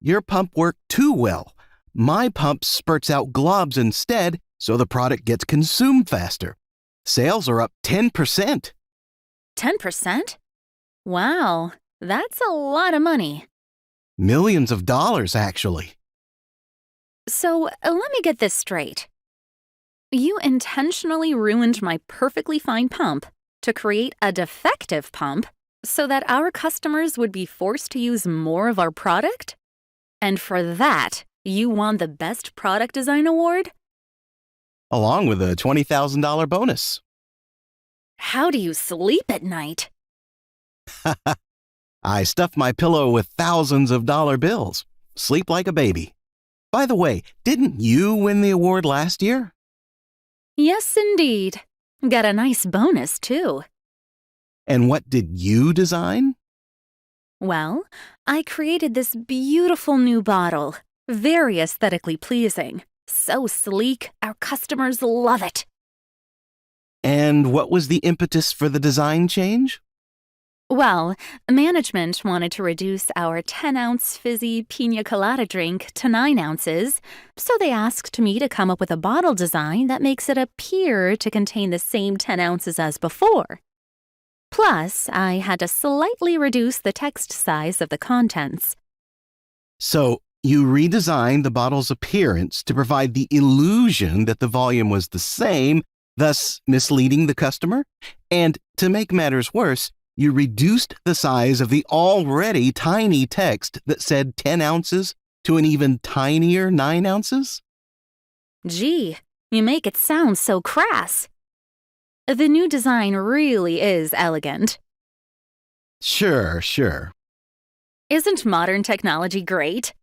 Your pump worked too well. My pump spurts out globs instead, so the product gets consumed faster. Sales are up 10%. 10%? Wow, that's a lot of money. Millions of dollars, actually. So, let me get this straight. You intentionally ruined my perfectly fine pump to create a defective pump so that our customers would be forced to use more of our product? And for that, you won the Best Product Design Award? Along with a $20,000 bonus. How do you sleep at night? I stuff my pillow with thousands of dollar bills. Sleep like a baby. By the way, didn't you win the award last year? Yes, indeed. Got a nice bonus, too. And what did you design? Well, I created this beautiful new bottle. Very aesthetically pleasing. So sleek, our customers love it. And what was the impetus for the design change? Well, management wanted to reduce our 10-ounce fizzy pina colada drink to 9 ounces, so they asked me to come up with a bottle design that makes it appear to contain the same 10 ounces as before. Plus, I had to slightly reduce the text size of the contents. So, you redesigned the bottle's appearance to provide the illusion that the volume was the same, thus misleading the customer? And to make matters worse, you reduced the size of the already tiny text that said 10 ounces to an even tinier 9 ounces? Gee, you make it sound so crass. The new design really is elegant. Sure. Isn't modern technology great?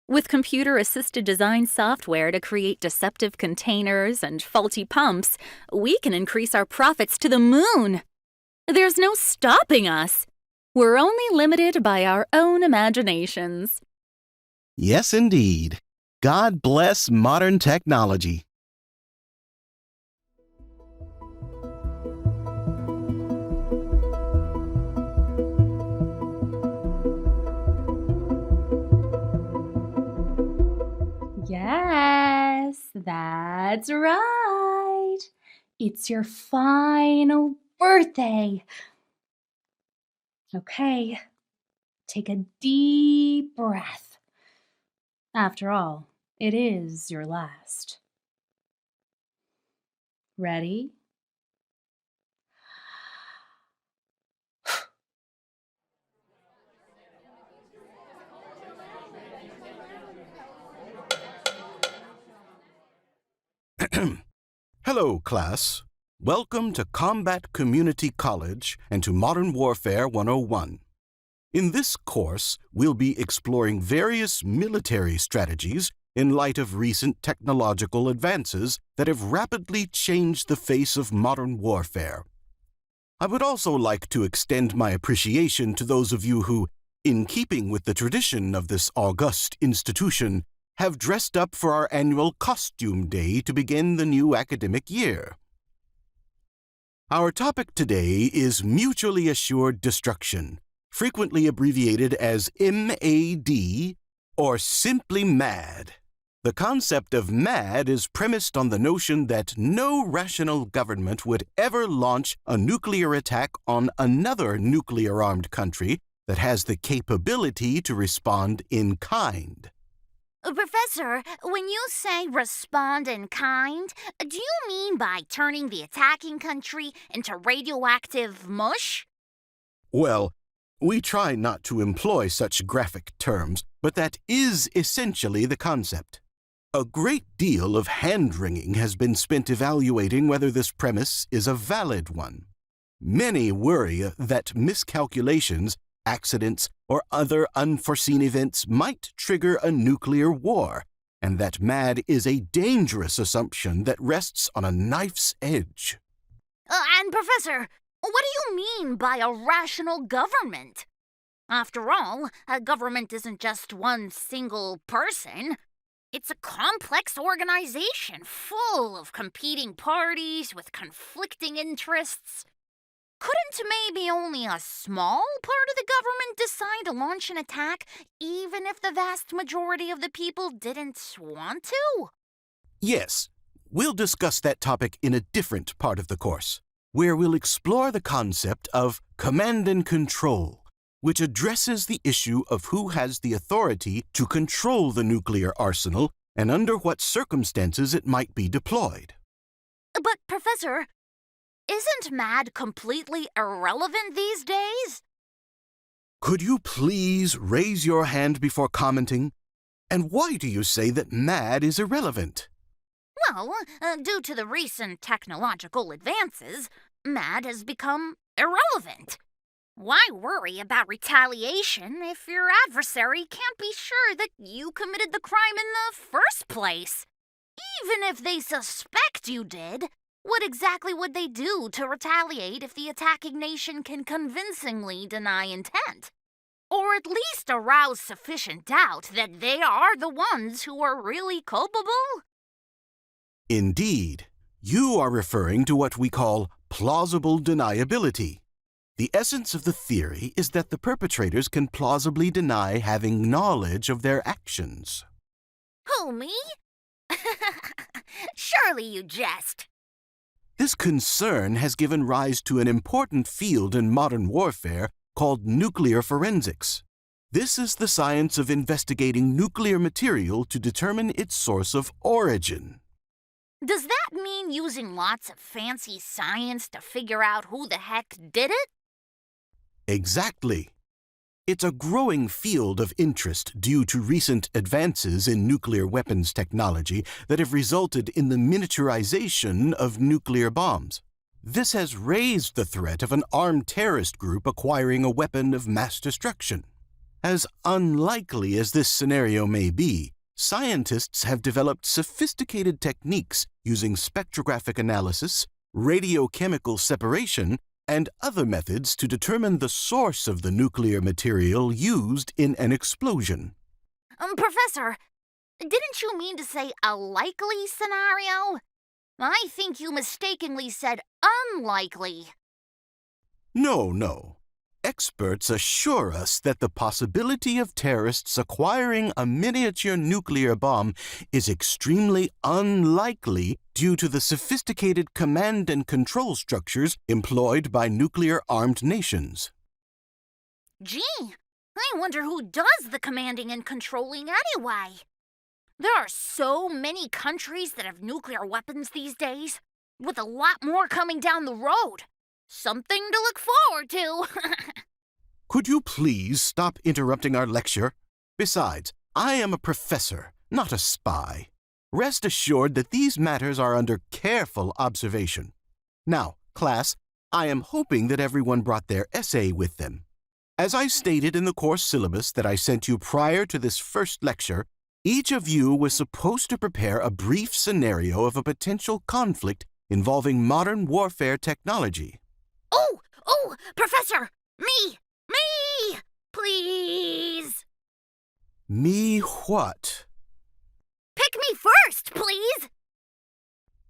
With computer-assisted design software to create deceptive containers and faulty pumps, we can increase our profits to the moon. There's no stopping us. We're only limited by our own imaginations. Yes, indeed. God bless modern technology. Yes, that's right. It's your final birthday. Okay, Take a deep breath. After all, it is your last. Ready? Hello, class. Welcome to Combat Community College and to Modern Warfare 101. In this course, we'll be exploring various military strategies in light of recent technological advances that have rapidly changed the face of modern warfare. I would also like to extend my appreciation to those of you who, in keeping with the tradition of this august institution, have dressed up for our annual costume day to begin the new academic year. Our topic today is Mutually Assured Destruction, frequently abbreviated as MAD or simply MAD. The concept of MAD is premised on the notion that no rational government would ever launch a nuclear attack on another nuclear-armed country that has the capability to respond in kind. Professor, when you say respond in kind, do you mean by turning the attacking country into radioactive mush? Well, we try not to employ such graphic terms, but that is essentially the concept. A great deal of hand-wringing has been spent evaluating whether this premise is a valid one. Many worry that miscalculations, accidents, or other unforeseen events might trigger a nuclear war, and that MAD is a dangerous assumption that rests on a knife's edge. And Professor, what do you mean by a rational government? After all, a government isn't just one single person. It's a complex organization full of competing parties with conflicting interests. Couldn't maybe only a small part of the government decide to launch an attack, even if the vast majority of the people didn't want to? Yes, we'll discuss that topic in a different part of the course, where we'll explore the concept of command and control, which addresses the issue of who has the authority to control the nuclear arsenal and under what circumstances it might be deployed. But, Professor, isn't MAD completely irrelevant these days? Could you please raise your hand before commenting? And why do you say that MAD is irrelevant? Well, due to the recent technological advances, MAD has become irrelevant. Why worry about retaliation if your adversary can't be sure that you committed the crime in the first place? Even if they suspect you did, what exactly would they do to retaliate if the attacking nation can convincingly deny intent? Or at least arouse sufficient doubt that they are the ones who are really culpable? Indeed, you are referring to what we call plausible deniability. The essence of the theory is that the perpetrators can plausibly deny having knowledge of their actions. Who, me? Surely you jest. This concern has given rise to an important field in modern warfare called nuclear forensics. This is the science of investigating nuclear material to determine its source of origin. Does that mean using lots of fancy science to figure out who the heck did it? Exactly. It's a growing field of interest due to recent advances in nuclear weapons technology that have resulted in the miniaturization of nuclear bombs. This has raised the threat of an armed terrorist group acquiring a weapon of mass destruction. As unlikely as this scenario may be, scientists have developed sophisticated techniques using spectrographic analysis, radiochemical separation, and other methods to determine the source of the nuclear material used in an explosion. Professor, didn't you mean to say a likely scenario? I think you mistakenly said unlikely. No. Experts assure us that the possibility of terrorists acquiring a miniature nuclear bomb is extremely unlikely due to the sophisticated command and control structures employed by nuclear-armed nations. Gee, I wonder who does the commanding and controlling anyway. There are so many countries that have nuclear weapons these days, with a lot more coming down the road. Something to look forward to. Could you please stop interrupting our lecture? Besides, I am a professor, not a spy. Rest assured that these matters are under careful observation. Now, class, I am hoping that everyone brought their essay with them. As I stated in the course syllabus that I sent you prior to this first lecture, each of you was supposed to prepare a brief scenario of a potential conflict involving modern warfare technology. Oh, Professor! Me! Please! Me what? Pick me first, please!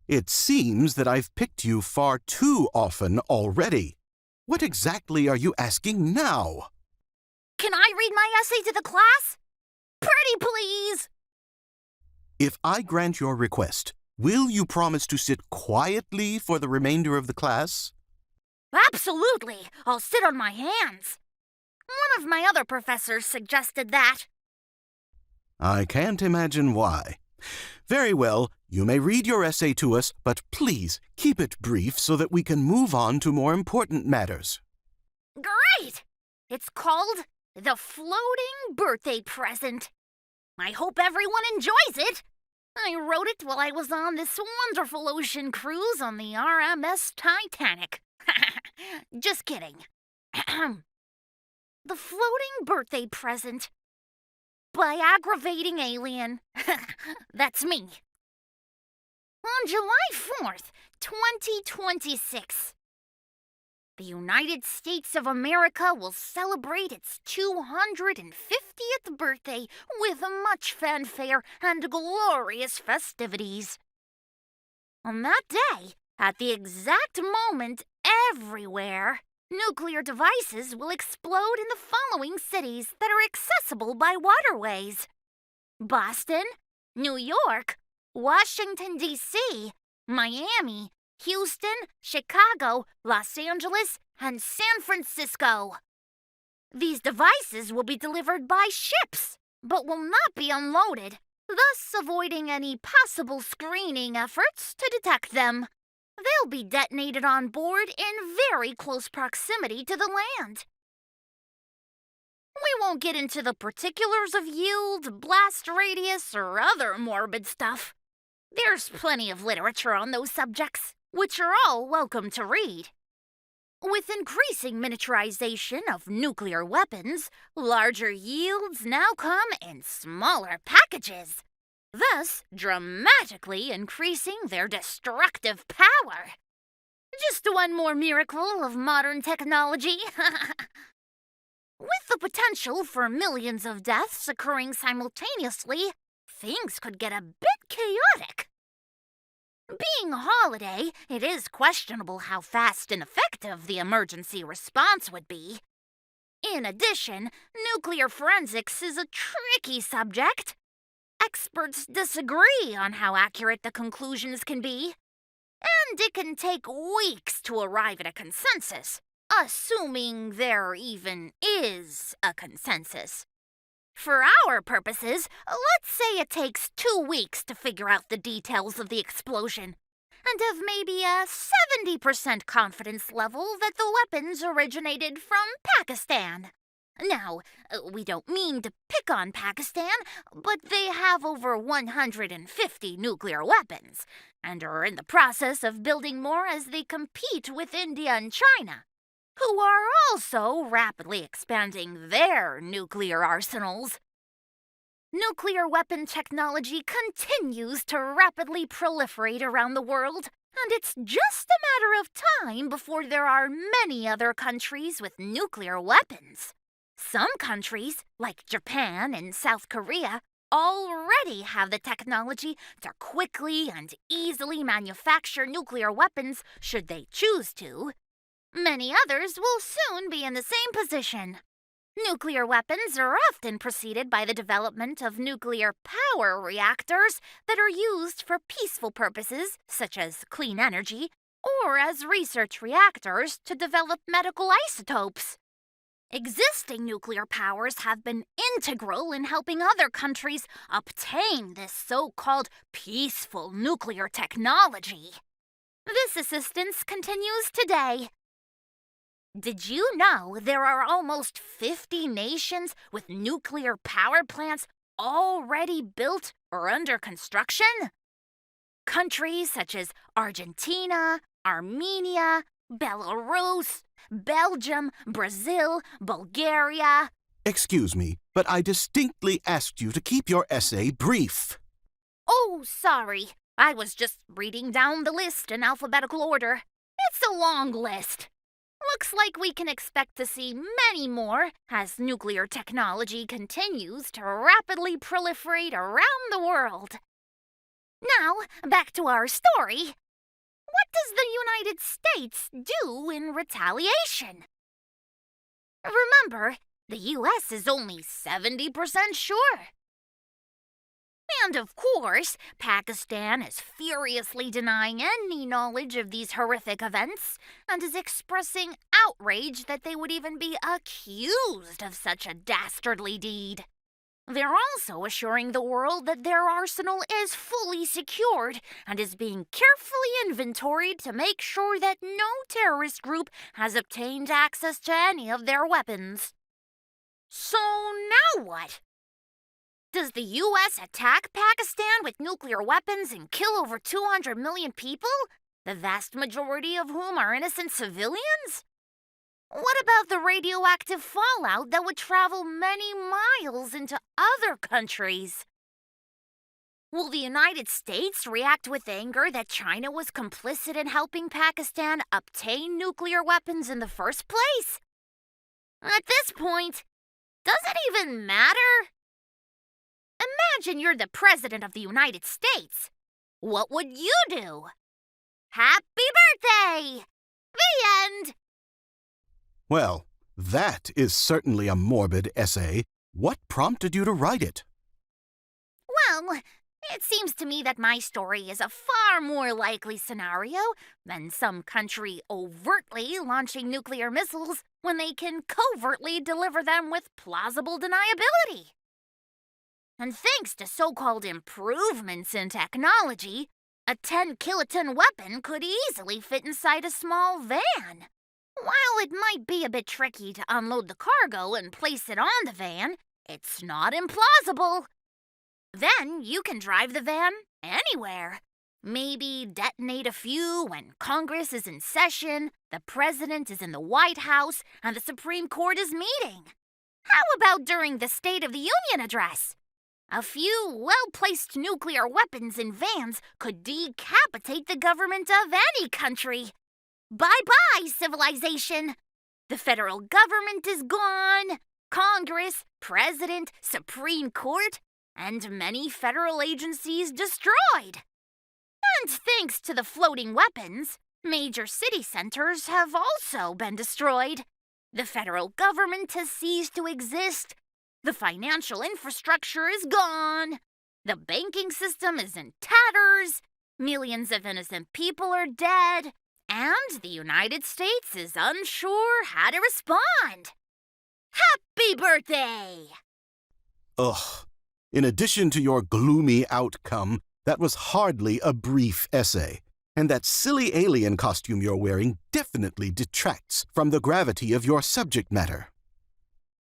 It seems that I've picked you far too often already. What exactly are you asking now? Can I read my essay to the class? Pretty please! If I grant your request, will you promise to sit quietly for the remainder of the class? Absolutely! I'll sit on my hands. One of my other professors suggested that. I can't imagine why. Very well, you may read your essay to us, but please keep it brief so that we can move on to more important matters. Great! It's called The Floating Birthday Present. I hope everyone enjoys it. I wrote it while I was on this wonderful ocean cruise on the RMS Titanic. Just kidding. The Floating Birthday Present by Aggravating Alien. That's me. On July 4th, 2026, the United States of America will celebrate its 250th birthday with much fanfare and glorious festivities. On that day, at the exact moment, everywhere, nuclear devices will explode in the following cities that are accessible by waterways: Boston, New York, Washington, D.C., Miami, Houston, Chicago, Los Angeles, and San Francisco. These devices will be delivered by ships, but will not be unloaded, thus avoiding any possible screening efforts to detect them. They'll be detonated on board in very close proximity to the land. We won't get into the particulars of yield, blast radius, or other morbid stuff. There's plenty of literature on those subjects, which you're all welcome to read. With increasing miniaturization of nuclear weapons, larger yields now come in smaller packages, thus dramatically increasing their destructive power. Just one more miracle of modern technology. With the potential for millions of deaths occurring simultaneously, things could get a bit chaotic. Being a holiday, it is questionable how fast and effective the emergency response would be. In addition, nuclear forensics is a tricky subject. Experts disagree on how accurate the conclusions can be, and it can take weeks to arrive at a consensus, assuming there even is a consensus. For our purposes, let's say it takes 2 weeks to figure out the details of the explosion, and have maybe a 70% confidence level that the weapons originated from Pakistan. Now, we don't mean to pick on Pakistan, but they have over 150 nuclear weapons, and are in the process of building more as they compete with India and China, who are also rapidly expanding their nuclear arsenals. Nuclear weapon technology continues to rapidly proliferate around the world, and it's just a matter of time before there are many other countries with nuclear weapons. Some countries, like Japan and South Korea, already have the technology to quickly and easily manufacture nuclear weapons should they choose to. Many others will soon be in the same position. Nuclear weapons are often preceded by the development of nuclear power reactors that are used for peaceful purposes, such as clean energy, or as research reactors to develop medical isotopes. Existing nuclear powers have been integral in helping other countries obtain this so-called peaceful nuclear technology. This assistance continues today. Did you know there are almost 50 nations with nuclear power plants already built or under construction? Countries such as Argentina, Armenia, Belarus, Belgium, Brazil, Bulgaria. Excuse me, but I distinctly asked you to keep your essay brief. Oh, sorry. I was just reading down the list in alphabetical order. It's a long list. Looks like we can expect to see many more as nuclear technology continues to rapidly proliferate around the world. Now, back to our story. What does the United States do in retaliation? Remember, the U.S. is only 70% sure. And of course, Pakistan is furiously denying any knowledge of these horrific events and is expressing outrage that they would even be accused of such a dastardly deed. They're also assuring the world that their arsenal is fully secured and is being carefully inventoried to make sure that no terrorist group has obtained access to any of their weapons. So now what? Does the U.S. attack Pakistan with nuclear weapons and kill over 200 million people, the vast majority of whom are innocent civilians? What about the radioactive fallout that would travel many miles into other countries? Will the United States react with anger that China was complicit in helping Pakistan obtain nuclear weapons in the first place? At this point, does it even matter? Imagine you're the President of the United States. What would you do? Happy birthday! The end! Well, that is certainly a morbid essay. What prompted you to write it? Well, it seems to me that my story is a far more likely scenario than some country overtly launching nuclear missiles when they can covertly deliver them with plausible deniability. And thanks to so-called improvements in technology, a 10-kiloton weapon could easily fit inside a small van. While it might be a bit tricky to unload the cargo and place it on the van, it's not implausible. Then you can drive the van anywhere. Maybe detonate a few when Congress is in session, the President is in the White House, and the Supreme Court is meeting. How about during the State of the Union address? A few well-placed nuclear weapons in vans could decapitate the government of any country. Bye-bye, civilization! The federal government is gone. Congress, President, Supreme Court, and many federal agencies destroyed. And thanks to the floating weapons, major city centers have also been destroyed. The federal government has ceased to exist. The financial infrastructure is gone. The banking system is in tatters. Millions of innocent people are dead. And the United States is unsure how to respond. Happy birthday! Ugh. In addition to your gloomy outcome, that was hardly a brief essay. And that silly alien costume you're wearing definitely detracts from the gravity of your subject matter.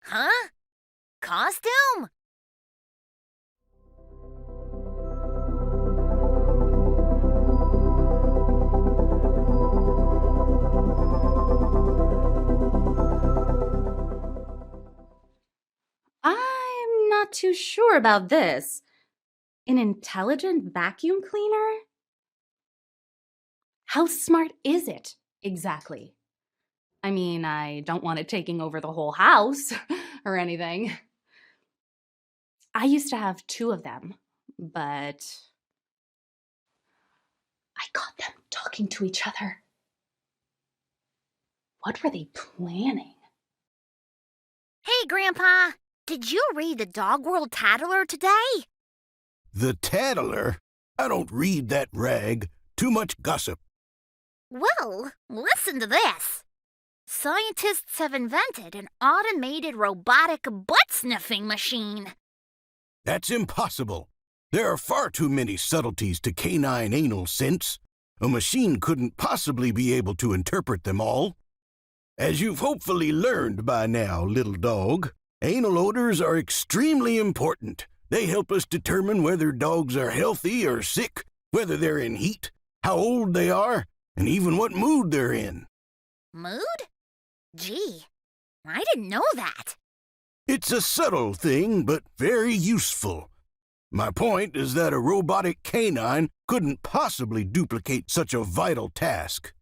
Huh? Costume? I'm not too sure about this. An intelligent vacuum cleaner? How smart is it, exactly? I mean, I don't want it taking over the whole house or anything. I used to have 2 of them, but I caught them talking to each other. What were they planning? Hey, Grandpa, did you read the Dog World Tattler today? The Tattler? I don't read that rag. Too much gossip. Well, listen to this. Scientists have invented an automated robotic butt-sniffing machine. That's impossible. There are far too many subtleties to canine anal sense. A machine couldn't possibly be able to interpret them all. As you've hopefully learned by now, little dog, anal odors are extremely important. They help us determine whether dogs are healthy or sick, whether they're in heat, how old they are, and even what mood they're in. Mood? Gee, I didn't know that. It's a subtle thing, but very useful. My point is that a robotic canine couldn't possibly duplicate such a vital task.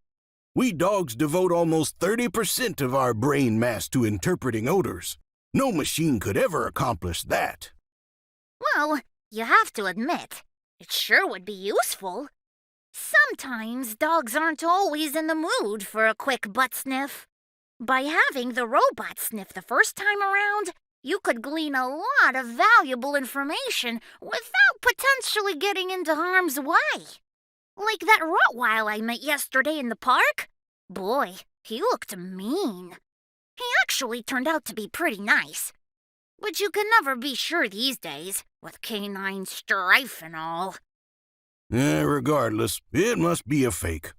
We dogs devote almost 30% of our brain mass to interpreting odors. No machine could ever accomplish that. Well, you have to admit, it sure would be useful. Sometimes dogs aren't always in the mood for a quick butt sniff. By having the robot sniff the first time around, you could glean a lot of valuable information without potentially getting into harm's way. Like that Rottweiler I met yesterday in the park. Boy, he looked mean. He actually turned out to be pretty nice. But you can never be sure these days, with canine strife and all. Regardless, it must be a fake.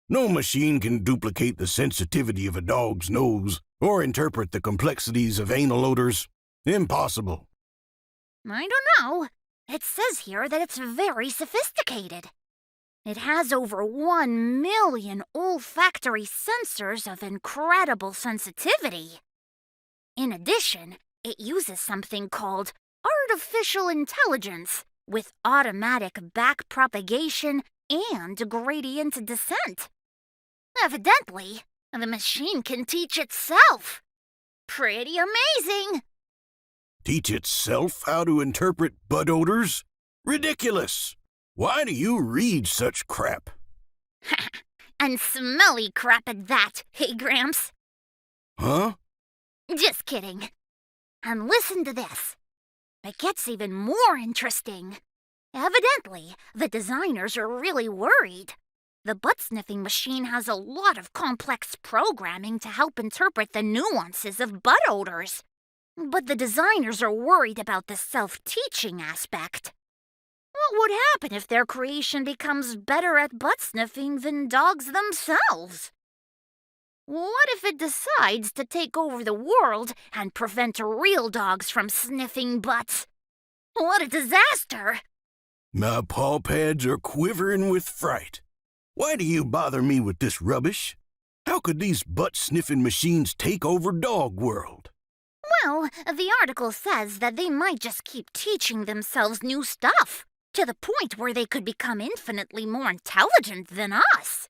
No machine can duplicate the sensitivity of a dog's nose or interpret the complexities of anal odors. Impossible. I don't know. It says here that it's very sophisticated. It has over 1 million olfactory sensors of incredible sensitivity. In addition, it uses something called artificial intelligence with automatic backpropagation and gradient descent. Evidently, the machine can teach itself. Pretty amazing. Teach itself how to interpret butt odors? Ridiculous! Why do you read such crap? And smelly crap at that, hey Gramps? Huh? Just kidding. And listen to this. It gets even more interesting. Evidently, the designers are really worried. The butt-sniffing machine has a lot of complex programming to help interpret the nuances of butt odors. But the designers are worried about the self-teaching aspect. What would happen if their creation becomes better at butt-sniffing than dogs themselves? What if it decides to take over the world and prevent real dogs from sniffing butts? What a disaster! My paw pads are quivering with fright. Why do you bother me with this rubbish? How could these butt-sniffing machines take over dog world? Well, the article says that they might just keep teaching themselves new stuff, to the point where they could become infinitely more intelligent than us.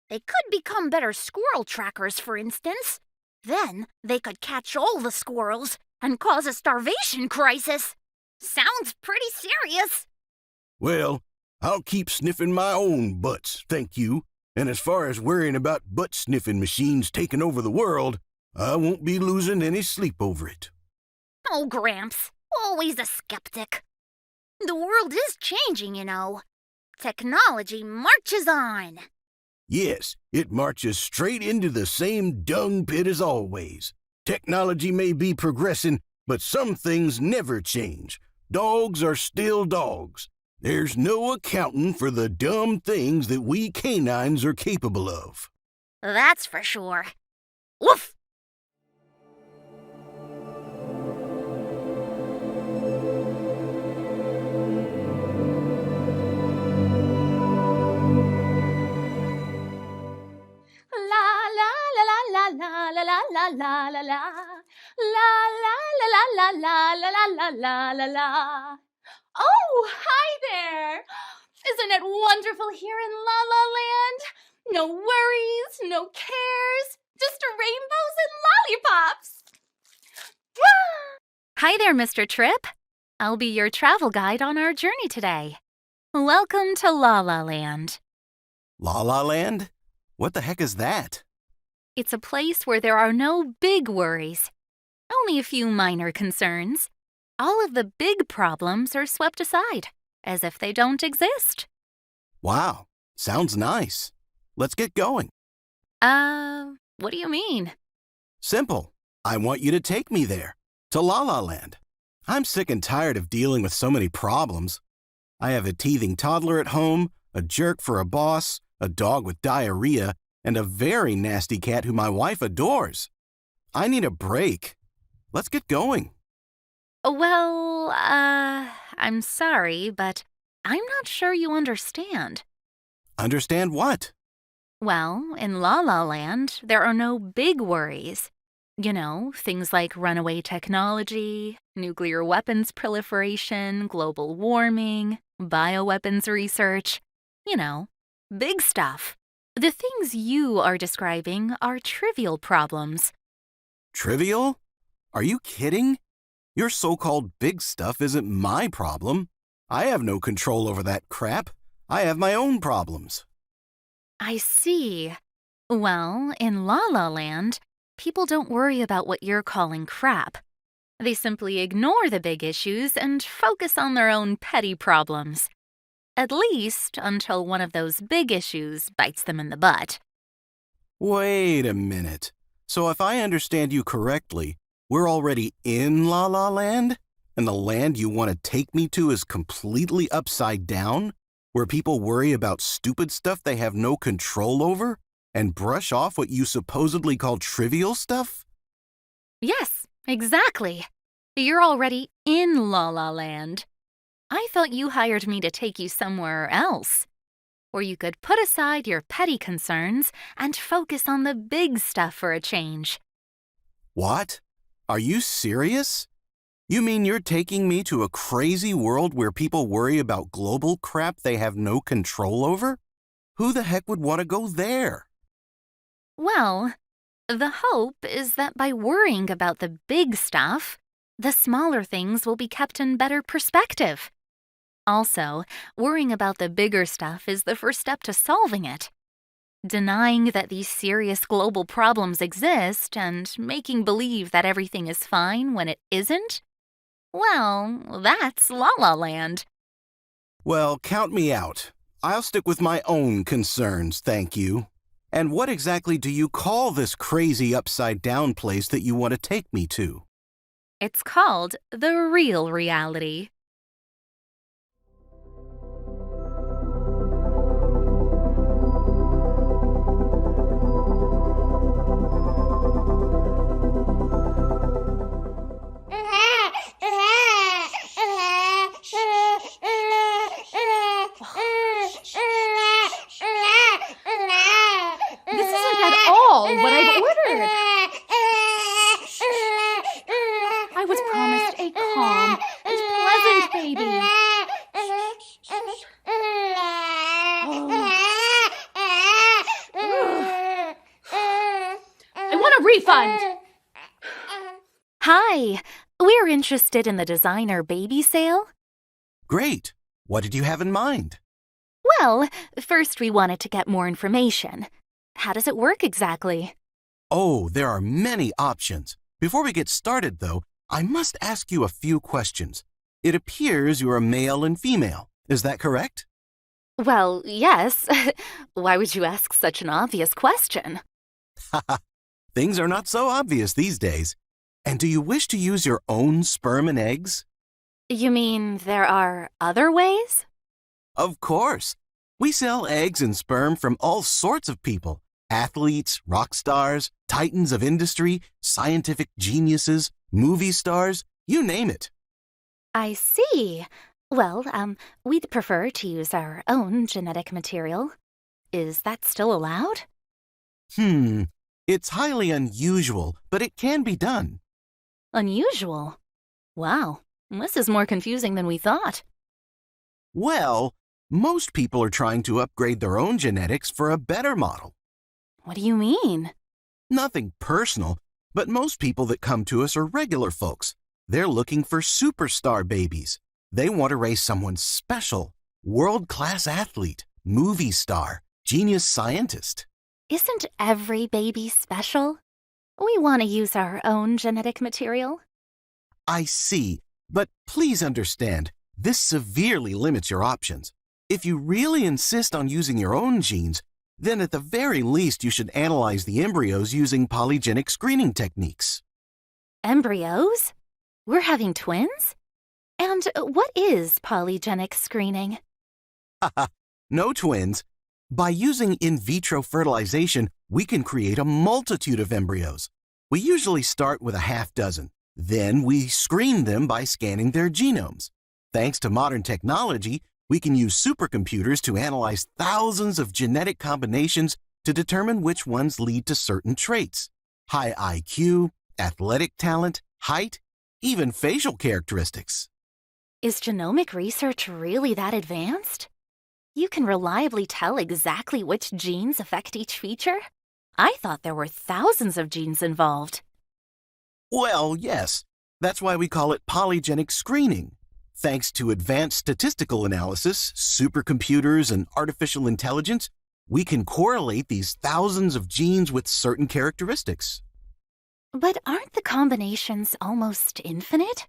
They could become better squirrel trackers, for instance. Then they could catch all the squirrels and cause a starvation crisis. Sounds pretty serious. Well, I'll keep sniffing my own butts, thank you. And as far as worrying about butt-sniffing machines taking over the world, I won't be losing any sleep over it. Oh, Gramps, always a skeptic. The world is changing, you know. Technology marches on. Yes, it marches straight into the same dung pit as always. Technology may be progressing, but some things never change. Dogs are still dogs. There's no accounting for the dumb things that we canines are capable of. That's for sure. Woof! la la la la la la la la la la la la la la la. Oh, hi there! Isn't it wonderful here in La La Land? No worries, no cares, just rainbows and lollipops. Hi there, Mr. Tripp. I'll be your travel guide on our journey today. Welcome to La La Land. La La Land? What the heck is that? It's a place where there are no big worries, only a few minor concerns. All of the big problems are swept aside, as if they don't exist. Wow, sounds nice. Let's get going. What do you mean? Simple. I want you to take me there, to La La Land. I'm sick and tired of dealing with so many problems. I have a teething toddler at home, a jerk for a boss, a dog with diarrhea, and a very nasty cat who my wife adores. I need a break. Let's get going. Well, I'm sorry, but I'm not sure you understand. Understand what? Well, in La La Land, there are no big worries. You know, things like runaway technology, nuclear weapons proliferation, global warming, bioweapons research. You know, big stuff. The things you are describing are trivial problems. Trivial? Are you kidding? Your so-called big stuff isn't my problem. I have no control over that crap. I have my own problems. I see. Well, in La La Land, people don't worry about what you're calling crap. They simply ignore the big issues and focus on their own petty problems. At least until one of those big issues bites them in the butt. Wait a minute. So if I understand you correctly, we're already in La La Land? And the land you want to take me to is completely upside down? Where people worry about stupid stuff they have no control over? And brush off what you supposedly call trivial stuff? Yes, exactly. You're already in La La Land. I thought you hired me to take you somewhere else, where you could put aside your petty concerns and focus on the big stuff for a change. What? Are you serious? You mean you're taking me to a crazy world where people worry about global crap they have no control over? Who the heck would want to go there? Well, the hope is that by worrying about the big stuff, the smaller things will be kept in better perspective. Also, worrying about the bigger stuff is the first step to solving it. Denying that these serious global problems exist and making believe that everything is fine when it isn't? Well, that's La La Land. Well, count me out. I'll stick with my own concerns, thank you. And what exactly do you call this crazy upside-down place that you want to take me to? It's called the real reality. This isn't at all what I've ordered. I was promised a calm and pleasant baby. I want a refund. Hi, we're interested in the designer baby sale. Great. What did you have in mind? Well, first we wanted to get more information. How does it work exactly? Oh, there are many options. Before we get started, though, I must ask you a few questions. It appears you're a male and female. Is that correct? Well, yes. Why would you ask such an obvious question? Haha, things are not so obvious these days. And do you wish to use your own sperm and eggs? You mean there are other ways? Of course. We sell eggs and sperm from all sorts of people. Athletes, rock stars, titans of industry, scientific geniuses, movie stars, you name it. I see. Well, we'd prefer to use our own genetic material. Is that still allowed? It's highly unusual, but it can be done. Unusual? Wow, this is more confusing than we thought. Well, most people are trying to upgrade their own genetics for a better model. What do you mean? Nothing personal, but most people that come to us are regular folks. They're looking for superstar babies. They want to raise someone special, world-class athlete, movie star, genius scientist. Isn't every baby special? We want to use our own genetic material. I see, but please understand, this severely limits your options. If you really insist on using your own genes, then at the very least you should analyze the embryos using polygenic screening techniques. Embryos? We're having twins? And what is polygenic screening? No twins. By using in vitro fertilization, we can create a multitude of embryos. We usually start with a half dozen. Then we screen them by scanning their genomes. Thanks to modern technology, we can use supercomputers to analyze thousands of genetic combinations to determine which ones lead to certain traits. High IQ, athletic talent, height, even facial characteristics. Is genomic research really that advanced? You can reliably tell exactly which genes affect each feature? I thought there were thousands of genes involved. Well, yes. That's why we call it polygenic screening. Thanks to advanced statistical analysis, supercomputers, and artificial intelligence, we can correlate these thousands of genes with certain characteristics. But aren't the combinations almost infinite?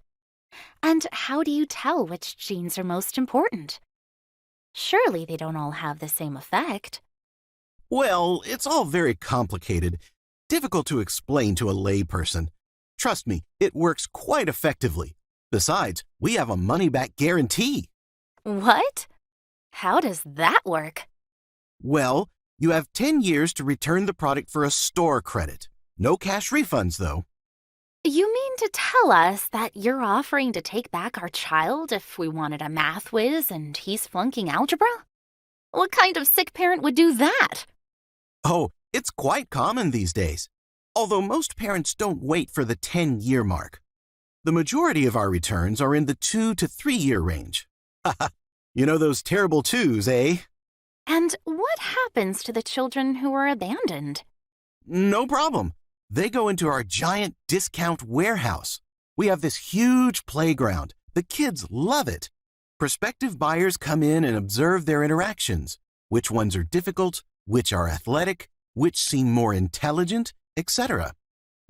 And how do you tell which genes are most important? Surely they don't all have the same effect. Well, it's all very complicated, difficult to explain to a layperson. Trust me, it works quite effectively. Besides, we have a money-back guarantee. What? How does that work? Well, you have 10 years to return the product for a store credit. No cash refunds, though. You mean to tell us that you're offering to take back our child if we wanted a math whiz and he's flunking algebra? What kind of sick parent would do that? Oh, it's quite common these days. Although most parents don't wait for the 10-year mark. The majority of our returns are in the 2 to 3 year range. You know those terrible twos, eh? And what happens to the children who are abandoned? No problem. They go into our giant discount warehouse. We have this huge playground. The kids love it. Prospective buyers come in and observe their interactions. Which ones are difficult, which are athletic, which seem more intelligent, etc.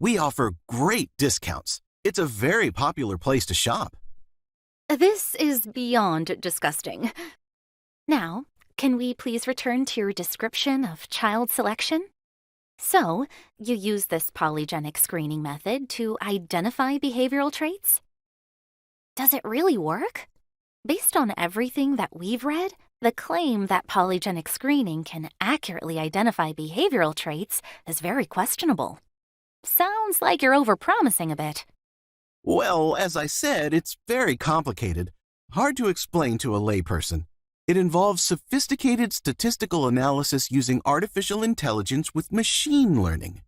We offer great discounts. It's a very popular place to shop. This is beyond disgusting. Now, can we please return to your description of child selection? So, you use this polygenic screening method to identify behavioral traits? Does it really work? Based on everything that we've read, the claim that polygenic screening can accurately identify behavioral traits is very questionable. Sounds like you're overpromising a bit. Well, as I said, it's very complicated. Hard to explain to a layperson. It involves sophisticated statistical analysis using artificial intelligence with machine learning.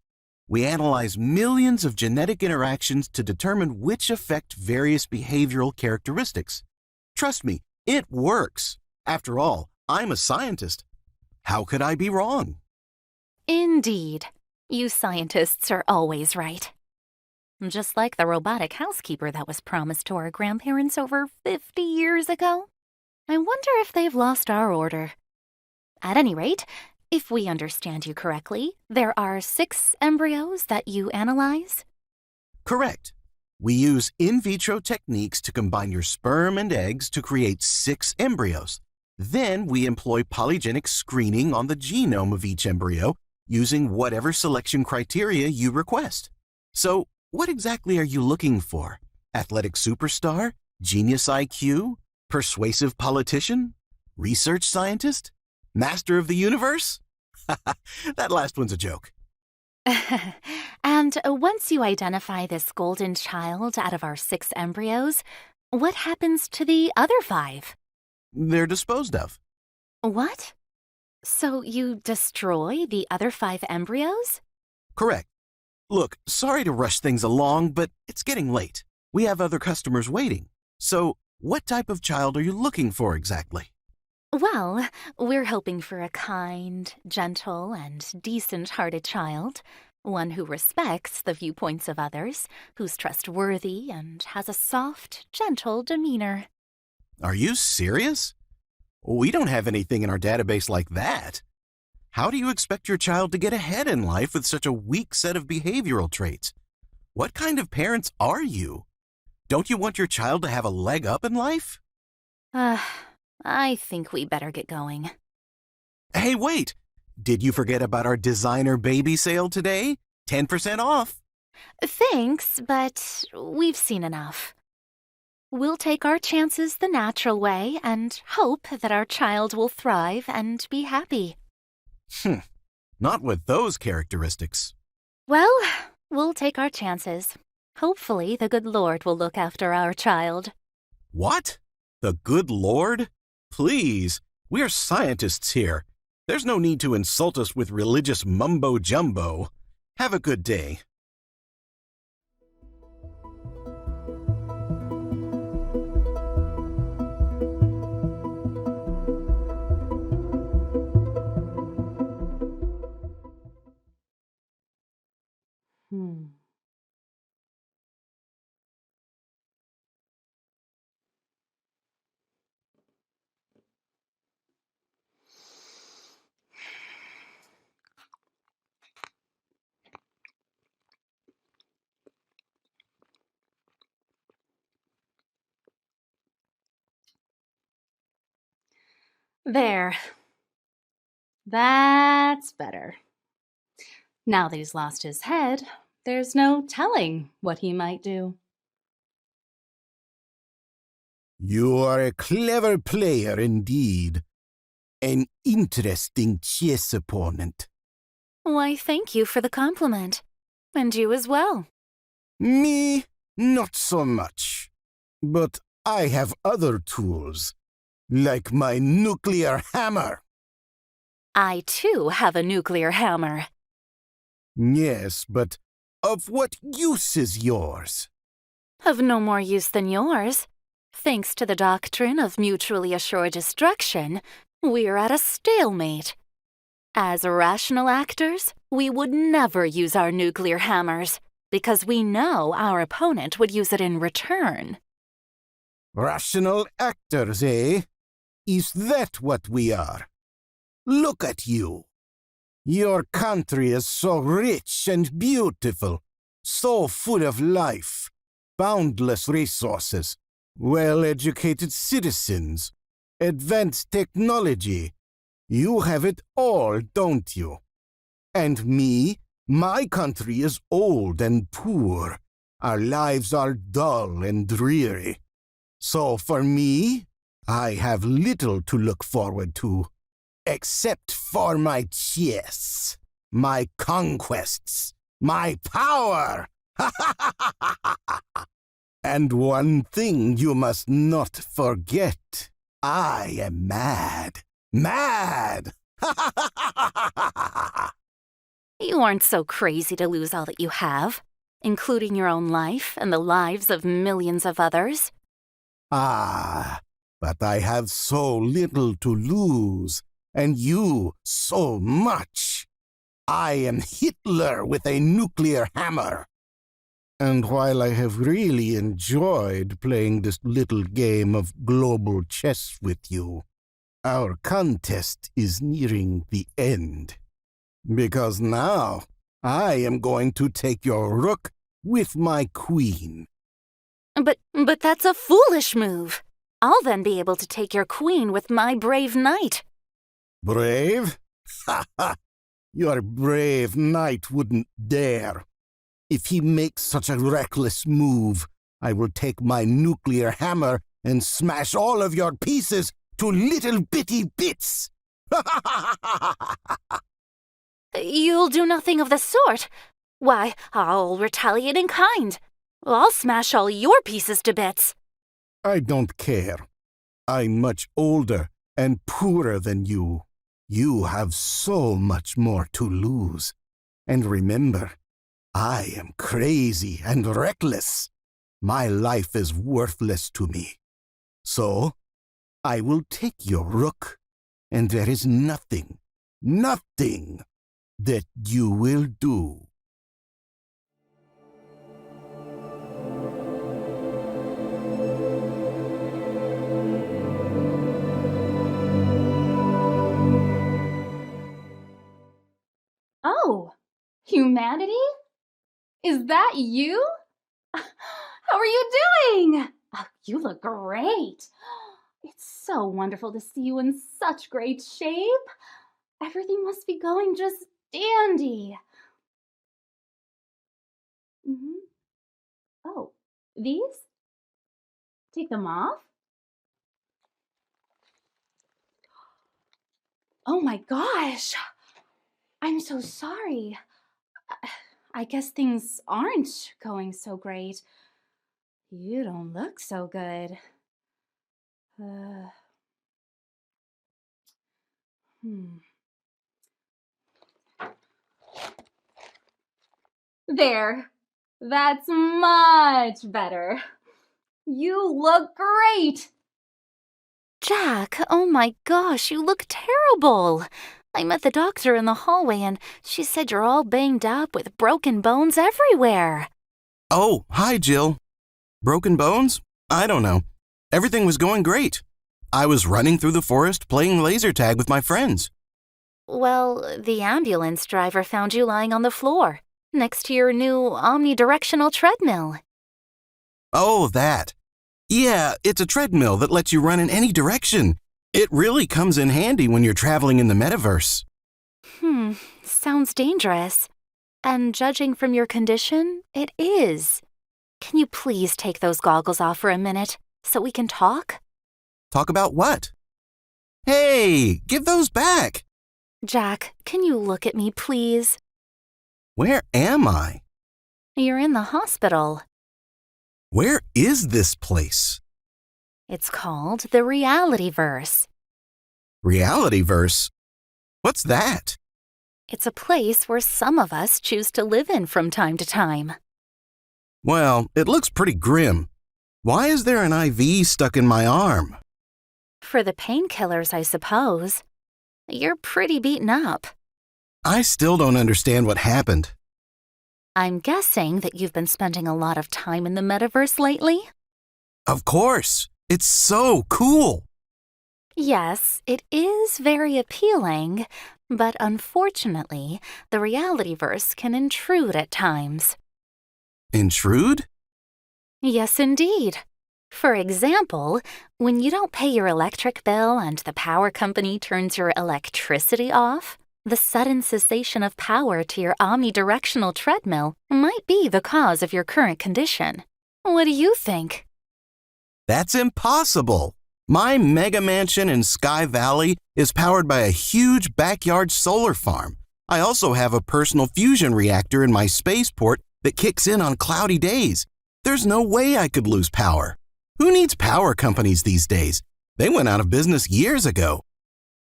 We analyze millions of genetic interactions to determine which affect various behavioral characteristics. Trust me, it works. After all, I'm a scientist. How could I be wrong? Indeed. You scientists are always right. Just like the robotic housekeeper that was promised to our grandparents over 50 years ago. I wonder if they've lost our order. At any rate, if we understand you correctly, there are 6 embryos that you analyze? Correct. We use in vitro techniques to combine your sperm and eggs to create 6 embryos. Then we employ polygenic screening on the genome of each embryo using whatever selection criteria you request. So, what exactly are you looking for? Athletic superstar? Genius IQ? Persuasive politician? Research scientist? Master of the universe? That last one's a joke. And once you identify this golden child out of our 6 embryos, what happens to the other 5? They're disposed of. What? So you destroy the other 5 embryos? Correct. Look, sorry to rush things along, but it's getting late. We have other customers waiting. So, what type of child are you looking for exactly? Well, we're hoping for a kind, gentle, and decent-hearted child. One who respects the viewpoints of others, who's trustworthy, and has a soft, gentle demeanor. Are you serious? We don't have anything in our database like that. How do you expect your child to get ahead in life with such a weak set of behavioral traits? What kind of parents are you? Don't you want your child to have a leg up in life? I think we better get going. Hey, wait! did you forget about our designer baby sale today? 10% off. Thanks, but we've seen enough. We'll take our chances the natural way and hope that our child will thrive and be happy. Not with those characteristics. Well, we'll take our chances. Hopefully, the good Lord will look after our child. What? The good Lord? Please, we're scientists here. There's no need to insult us with religious mumbo-jumbo. Have a good day. There. That's better. Now that he's lost his head, there's no telling what he might do. You are a clever player indeed. An interesting chess opponent. Why, thank you for the compliment. And you as well. Me, not so much. But I have other tools, like my nuclear hammer. I, too, have a nuclear hammer. Yes, but of what use is yours? Of no more use than yours. Thanks to the doctrine of mutually assured destruction, we're at a stalemate. As rational actors, we would never use our nuclear hammers, because we know our opponent would use it in return. Rational actors, eh? Is that what we are? Look at you. Your country is so rich and beautiful, so full of life, boundless resources, well-educated citizens, advanced technology. You have it all, don't you? And me, my country is old and poor. Our lives are dull and dreary. So for me, I have little to look forward to, except for my chess, my conquests, my power. And one thing you must not forget. I am mad. Mad! You aren't so crazy to lose all that you have, including your own life and the lives of millions of others. Ah, but I have so little to lose, and you so much. I am Hitler with a nuclear hammer. And while I have really enjoyed playing this little game of global chess with you, our contest is nearing the end. Because now I am going to take your rook with my queen. But that's a foolish move. I'll then be able to take your queen with my brave knight. Brave? Ha ha! Your brave knight wouldn't dare. If he makes such a reckless move, I will take my nuclear hammer and smash all of your pieces to little bitty bits. You'll do nothing of the sort. Why, I'll retaliate in kind. I'll smash all your pieces to bits. I don't care. I'm much older and poorer than you. You have so much more to lose. And remember, I am crazy and reckless. My life is worthless to me. So, I will take your rook, and there is nothing that you will do. Oh, humanity? Is that you? How are you doing? Oh, you look great. It's so wonderful to see you in such great shape. Everything must be going just dandy. Oh, these? Take them off? Oh my gosh! I'm so sorry. I guess things aren't going so great. You don't look so good. There. That's much better. You look great. Jack, oh my gosh, you look terrible. I met the doctor in the hallway and she said you're all banged up with broken bones everywhere. Oh, hi, Jill. Broken bones? I don't know. Everything was going great. I was running through the forest playing laser tag with my friends. Well, the ambulance driver found you lying on the floor, next to your new omnidirectional treadmill. Oh, that. Yeah, it's a treadmill that lets you run in any direction. It really comes in handy when you're traveling in the metaverse. Sounds dangerous. And judging from your condition, it is. Can you please take those goggles off for a minute so we can talk? Talk about what? Hey, give those back. Jack, can you look at me, please? Where am I? You're in the hospital. Where is this place? It's called the Realityverse. Realityverse? What's that? It's a place where some of us choose to live in from time to time. Well, it looks pretty grim. Why is there an IV stuck in my arm? For the painkillers, I suppose. You're pretty beaten up. I still don't understand what happened. I'm guessing that you've been spending a lot of time in the metaverse lately? Of course. It's so cool. Yes, it is very appealing, but unfortunately, the Realityverse can intrude at times. Intrude? Yes, indeed. For example, when you don't pay your electric bill and the power company turns your electricity off, the sudden cessation of power to your omnidirectional treadmill might be the cause of your current condition. What do you think? That's impossible. My mega mansion in Sky Valley is powered by a huge backyard solar farm. I also have a personal fusion reactor in my spaceport that kicks in on cloudy days. There's no way I could lose power. Who needs power companies these days? They went out of business years ago.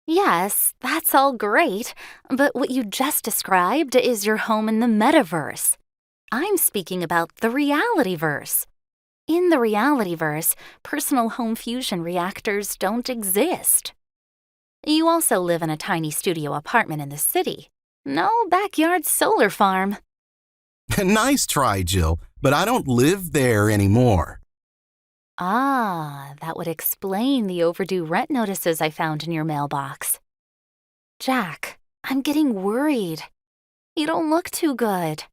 Yes, that's all great, but what you just described is your home in the metaverse. I'm speaking about the Realityverse. In the Realityverse, personal home fusion reactors don't exist. You also live in a tiny studio apartment in the city. No backyard solar farm. Nice try, Jill, but I don't live there anymore. Ah, that would explain the overdue rent notices I found in your mailbox. Jack, I'm getting worried. You don't look too good.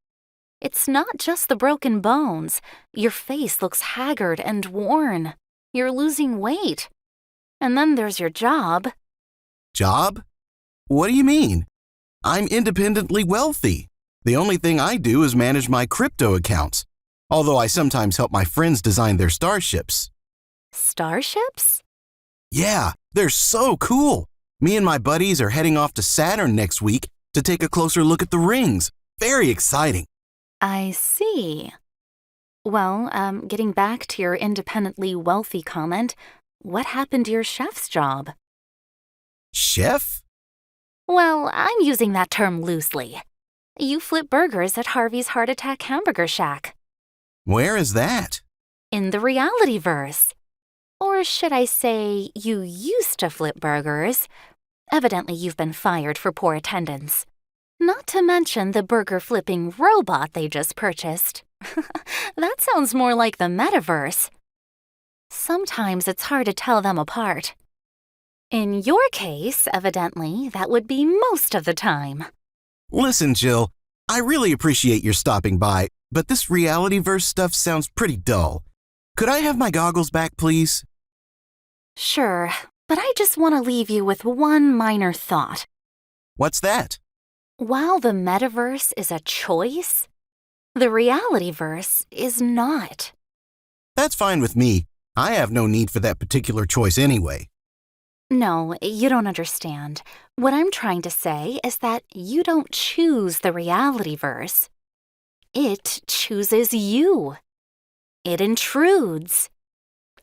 It's not just the broken bones. Your face looks haggard and worn. You're losing weight. And then there's your job. Job? What do you mean? I'm independently wealthy. The only thing I do is manage my crypto accounts, although I sometimes help my friends design their starships. Starships? Yeah, they're so cool. Me and my buddies are heading off to Saturn next week to take a closer look at the rings. Very exciting. I see. Well, getting back to your independently wealthy comment, what happened to your chef's job? Chef? Well, I'm using that term loosely. You flip burgers at Harvey's Heart Attack Hamburger Shack. Where is that? In the Realityverse. Or should I say, you used to flip burgers. Evidently, you've been fired for poor attendance. Not to mention the burger-flipping robot they just purchased. That sounds more like the metaverse. Sometimes it's hard to tell them apart. In your case, evidently, that would be most of the time. Listen, Jill, I really appreciate your stopping by, but this Realityverse stuff sounds pretty dull. Could I have my goggles back, please? Sure, but I just want to leave you with one minor thought. What's that? While the metaverse is a choice, the realityverse is not. That's fine with me. I have no need for that particular choice anyway. No, you don't understand. What I'm trying to say is that you don't choose the realityverse. It chooses you. It intrudes.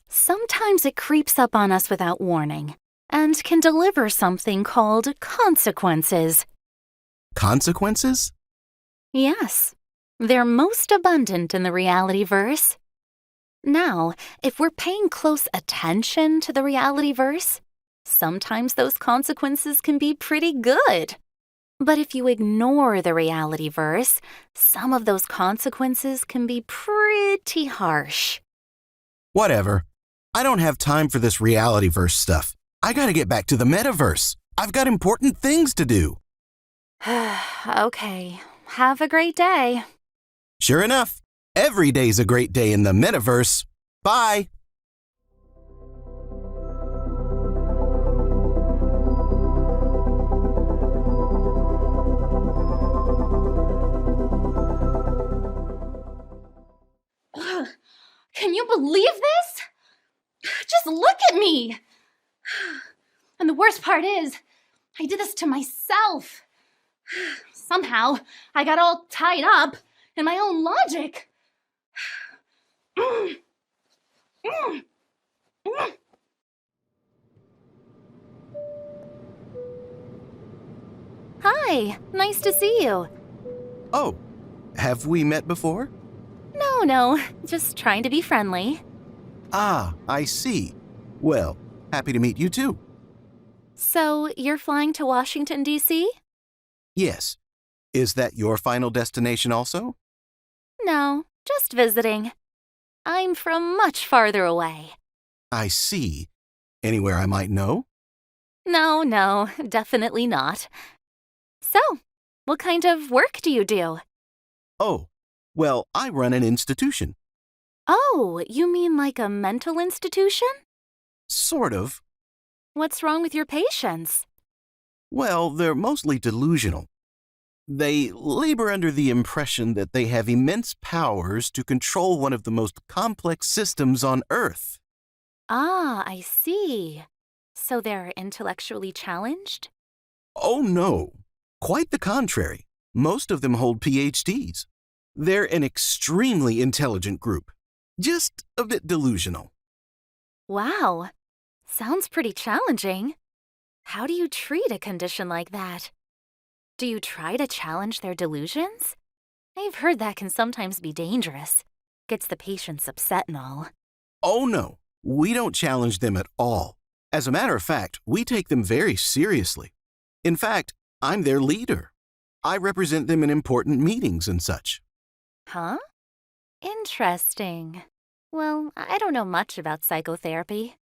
Sometimes it creeps up on us without warning and can deliver something called consequences. Consequences? Yes, they're most abundant in the realityverse. Now, if we're paying close attention to the realityverse, sometimes those consequences can be pretty good. But if you ignore the realityverse, some of those consequences can be pretty harsh. Whatever. I don't have time for this realityverse stuff. I gotta get back to the metaverse. I've got important things to do. Okay, have a great day. Sure enough, every day's a great day in the metaverse. Bye. Ugh, can you believe this? Just look at me. And the worst part is, I did this to myself. Somehow, I got all tied up in my own logic. Hi, nice to see you. Oh, have we met before? No, just trying to be friendly. Ah, I see. Well, happy to meet you too. So, you're flying to Washington, D.C.? Yes. Is that your final destination also? No, just visiting. I'm from much farther away. I see. Anywhere I might know? No, definitely not. So, what kind of work do you do? Oh, well, I run an institution. Oh, you mean like a mental institution? Sort of. What's wrong with your patients? Well, they're mostly delusional. They labor under the impression that they have immense powers to control one of the most complex systems on Earth. Ah, I see. So they're intellectually challenged? Oh, no. Quite the contrary. Most of them hold PhDs. They're an extremely intelligent group. Just a bit delusional. Wow, sounds pretty challenging. How do you treat a condition like that? Do you try to challenge their delusions? I've heard that can sometimes be dangerous. Gets the patients upset and all. Oh, no. We don't challenge them at all. As a matter of fact, we take them very seriously. In fact, I'm their leader. I represent them in important meetings and such. Huh? Interesting. Well, I don't know much about psychotherapy.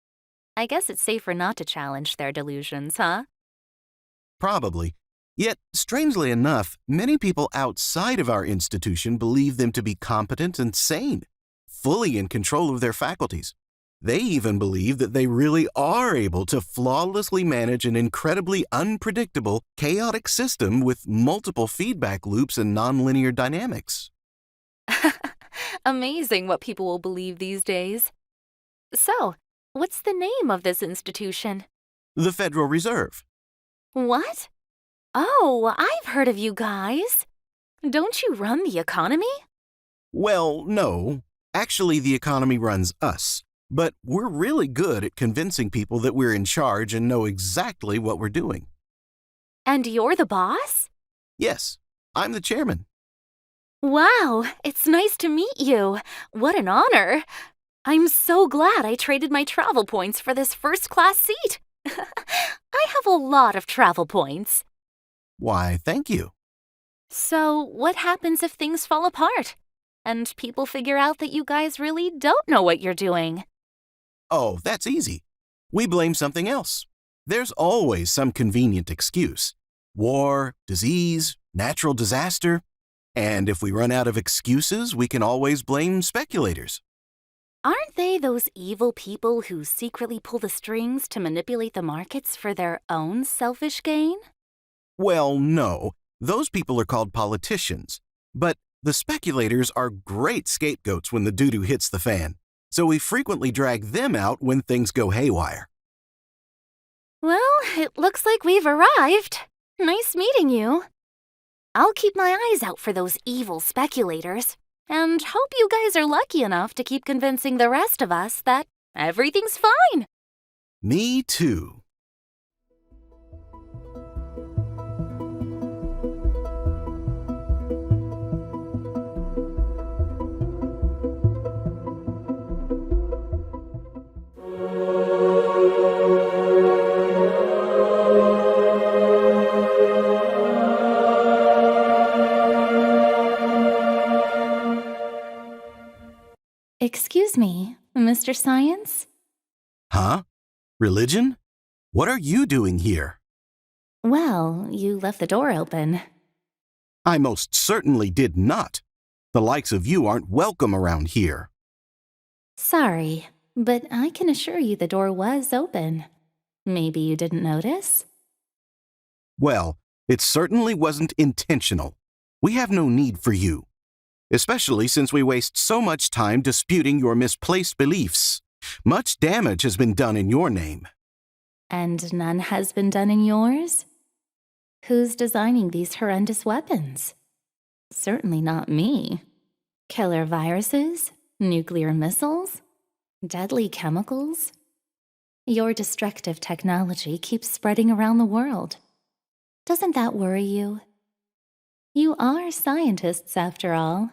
I guess it's safer not to challenge their delusions, huh? Probably. Yet, strangely enough, many people outside of our institution believe them to be competent and sane, fully in control of their faculties. They even believe that they really are able to flawlessly manage an incredibly unpredictable, chaotic system with multiple feedback loops and nonlinear dynamics. Amazing what people will believe these days. So, what's the name of this institution? The Federal Reserve. What? Oh, I've heard of you guys. Don't you run the economy? Well, no. Actually, the economy runs us. But we're really good at convincing people that we're in charge and know exactly what we're doing. And you're the boss? Yes, I'm the chairman. Wow, it's nice to meet you. What an honor. I'm so glad I traded my travel points for this first-class seat. I have a lot of travel points. Why, thank you. So, what happens if things fall apart? And people figure out that you guys really don't know what you're doing? Oh, that's easy. We blame something else. There's always some convenient excuse. War, disease, natural disaster. And if we run out of excuses, we can always blame speculators. Aren't they those evil people who secretly pull the strings to manipulate the markets for their own selfish gain? Well, no. Those people are called politicians. But the speculators are great scapegoats when the doo-doo hits the fan. So we frequently drag them out when things go haywire. Well, it looks like we've arrived. Nice meeting you. I'll keep my eyes out for those evil speculators, and hope you guys are lucky enough to keep convincing the rest of us that everything's fine. Me too. Excuse me, Mr. Science? Huh? Religion? What are you doing here? Well, you left the door open. I most certainly did not. The likes of you aren't welcome around here. Sorry, but I can assure you the door was open. Maybe you didn't notice? Well, it certainly wasn't intentional. We have no need for you. Especially since we waste so much time disputing your misplaced beliefs. Much damage has been done in your name. And none has been done in yours? Who's designing these horrendous weapons? Certainly not me. Killer viruses? Nuclear missiles? Deadly chemicals? Your destructive technology keeps spreading around the world. Doesn't that worry you? You are scientists, after all.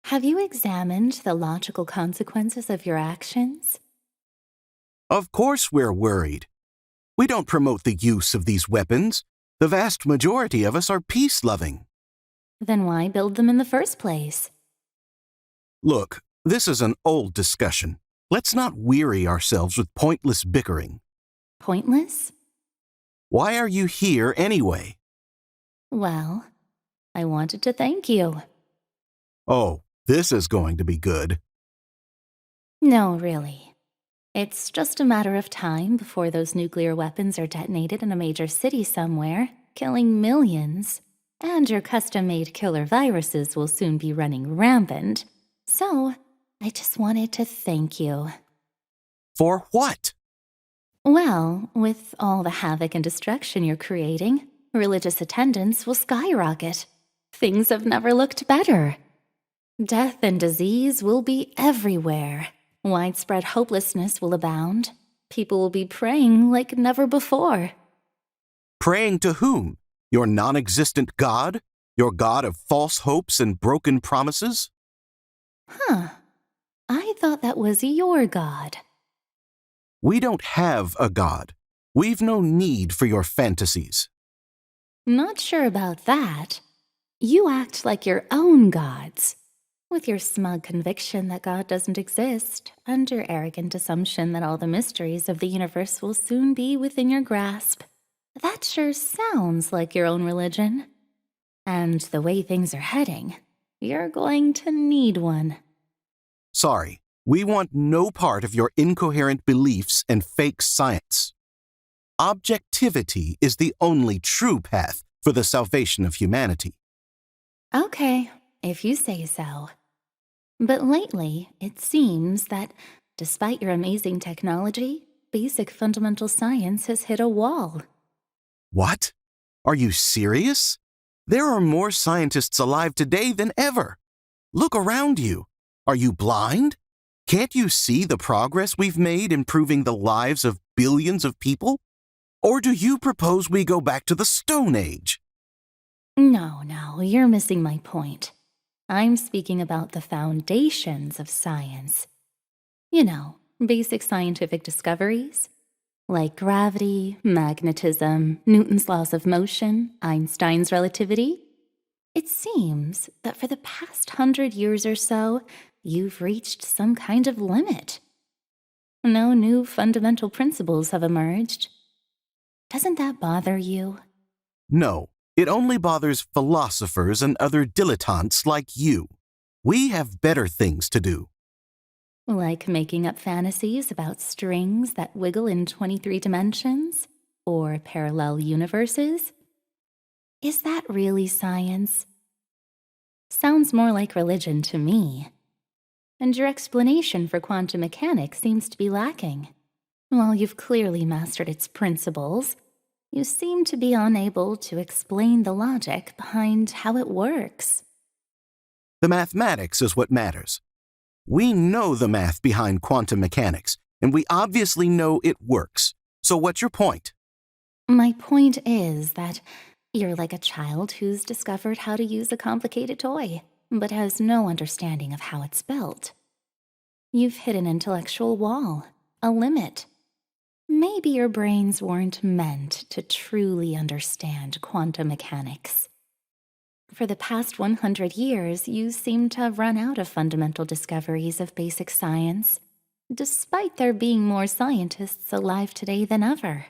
Have you examined the logical consequences of your actions? Of course we're worried. We don't promote the use of these weapons. The vast majority of us are peace-loving. Then why build them in the first place? Look, this is an old discussion. Let's not weary ourselves with pointless bickering. Pointless? Why are you here anyway? Well, I wanted to thank you. Oh, this is going to be good. No, really. It's just a matter of time before those nuclear weapons are detonated in a major city somewhere, killing millions. And your custom-made killer viruses will soon be running rampant. So, I just wanted to thank you. For what? Well, with all the havoc and destruction you're creating, religious attendance will skyrocket. Things have never looked better. Death and disease will be everywhere. Widespread hopelessness will abound. People will be praying like never before. Praying to whom? Your non-existent God? Your God of false hopes and broken promises? Huh. I thought that was your God. We don't have a God. We've no need for your fantasies. Not sure about that. You act like your own gods. With your smug conviction that God doesn't exist, and your arrogant assumption that all the mysteries of the universe will soon be within your grasp. That sure sounds like your own religion. And the way things are heading, you're going to need one. Sorry, we want no part of your incoherent beliefs and fake science. Objectivity is the only true path for the salvation of humanity. Okay, if you say so. But lately, it seems that, despite your amazing technology, basic fundamental science has hit a wall. What? Are you serious? There are more scientists alive today than ever. Look around you. Are you blind? Can't you see the progress we've made improving the lives of billions of people? Or do you propose we go back to the Stone Age? No, you're missing my point. I'm speaking about the foundations of science. You know, basic scientific discoveries, like gravity, magnetism, Newton's laws of motion, Einstein's relativity. It seems that for the past 100 years or so, you've reached some kind of limit. No new fundamental principles have emerged. Doesn't that bother you? No, it only bothers philosophers and other dilettantes like you. We have better things to do. Like making up fantasies about strings that wiggle in 23 dimensions? Or parallel universes? Is that really science? Sounds more like religion to me. And your explanation for quantum mechanics seems to be lacking. While you've clearly mastered its principles, you seem to be unable to explain the logic behind how it works. The mathematics is what matters. We know the math behind quantum mechanics, and we obviously know it works. So what's your point? My point is that you're like a child who's discovered how to use a complicated toy, but has no understanding of how it's built. You've hit an intellectual wall, a limit. Maybe your brains weren't meant to truly understand quantum mechanics. For the past 100 years, you seem to have run out of fundamental discoveries of basic science, despite there being more scientists alive today than ever.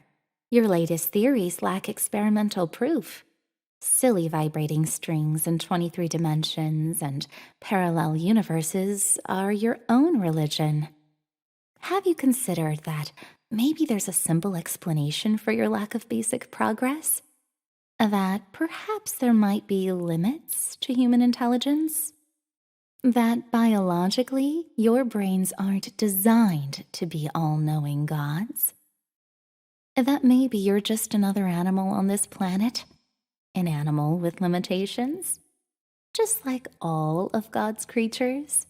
Your latest theories lack experimental proof. Silly vibrating strings in 23 dimensions and parallel universes are your own religion. Have you considered that maybe there's a simple explanation for your lack of basic progress? That perhaps there might be limits to human intelligence? That biologically, your brains aren't designed to be all-knowing gods? That maybe you're just another animal on this planet? An animal with limitations? Just like all of God's creatures?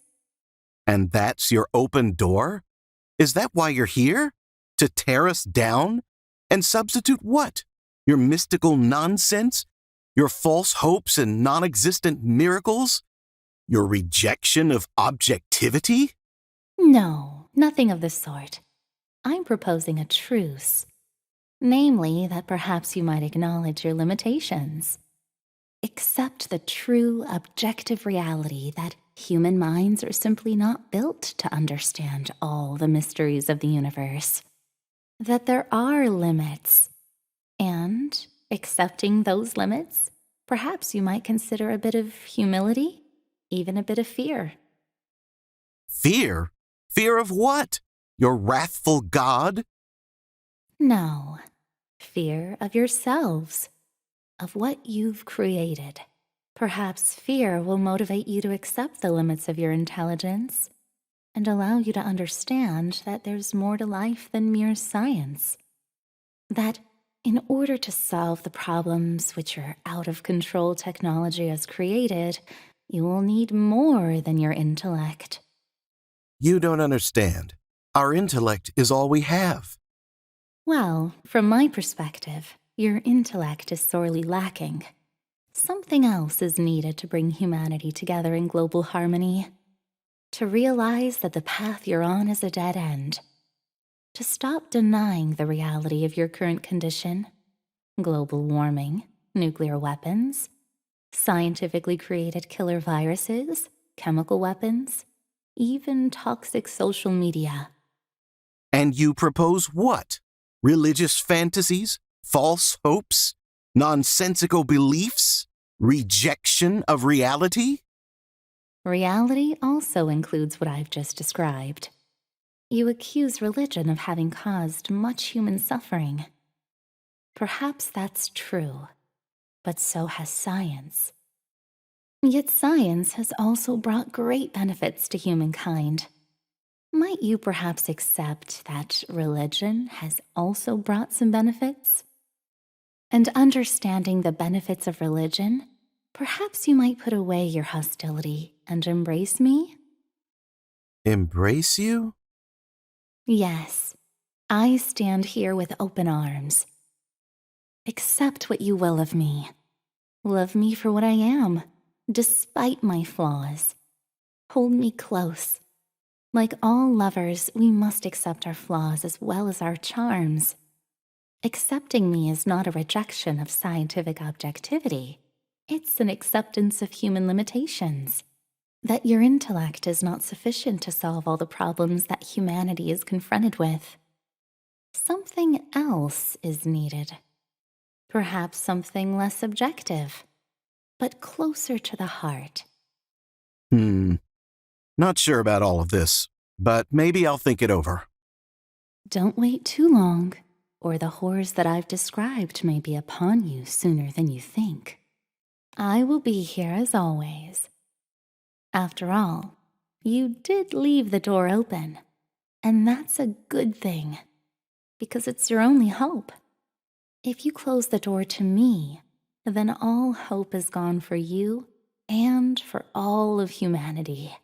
And that's your open door? Is that why you're here? To tear us down? And substitute what? Your mystical nonsense? Your false hopes and non-existent miracles? Your rejection of objectivity? No, nothing of the sort. I'm proposing a truce. Namely, that perhaps you might acknowledge your limitations. Accept the true, objective reality that human minds are simply not built to understand all the mysteries of the universe. That there are limits. And, accepting those limits, perhaps you might consider a bit of humility, even a bit of fear. Fear? Fear of what? Your wrathful God? No, fear of yourselves, of what you've created. Perhaps fear will motivate you to accept the limits of your intelligence and allow you to understand that there's more to life than mere science. That in order to solve the problems which your out-of-control technology has created, you will need more than your intellect. You don't understand. Our intellect is all we have. Well, from my perspective, your intellect is sorely lacking. Something else is needed to bring humanity together in global harmony. To realize that the path you're on is a dead end. To stop denying the reality of your current condition. Global warming, nuclear weapons, scientifically created killer viruses, chemical weapons, even toxic social media. And you propose what? Religious fantasies? False hopes? Nonsensical beliefs? Rejection of reality? Reality also includes what I've just described. You accuse religion of having caused much human suffering. Perhaps that's true, but so has science. Yet science has also brought great benefits to humankind. Might you perhaps accept that religion has also brought some benefits? And understanding the benefits of religion, perhaps you might put away your hostility and embrace me? Embrace you? Yes, I stand here with open arms. Accept what you will of me. Love me for what I am, despite my flaws. Hold me close. Like all lovers, we must accept our flaws as well as our charms. Accepting me is not a rejection of scientific objectivity. It's an acceptance of human limitations. That your intellect is not sufficient to solve all the problems that humanity is confronted with. Something else is needed. Perhaps something less objective, but closer to the heart. Not sure about all of this, but maybe I'll think it over. Don't wait too long. or the horrors that I've described may be upon you sooner than you think, I will be here as always. After all, you did leave the door open, and that's a good thing, because it's your only hope. If you close the door to me, then all hope is gone for you and for all of humanity.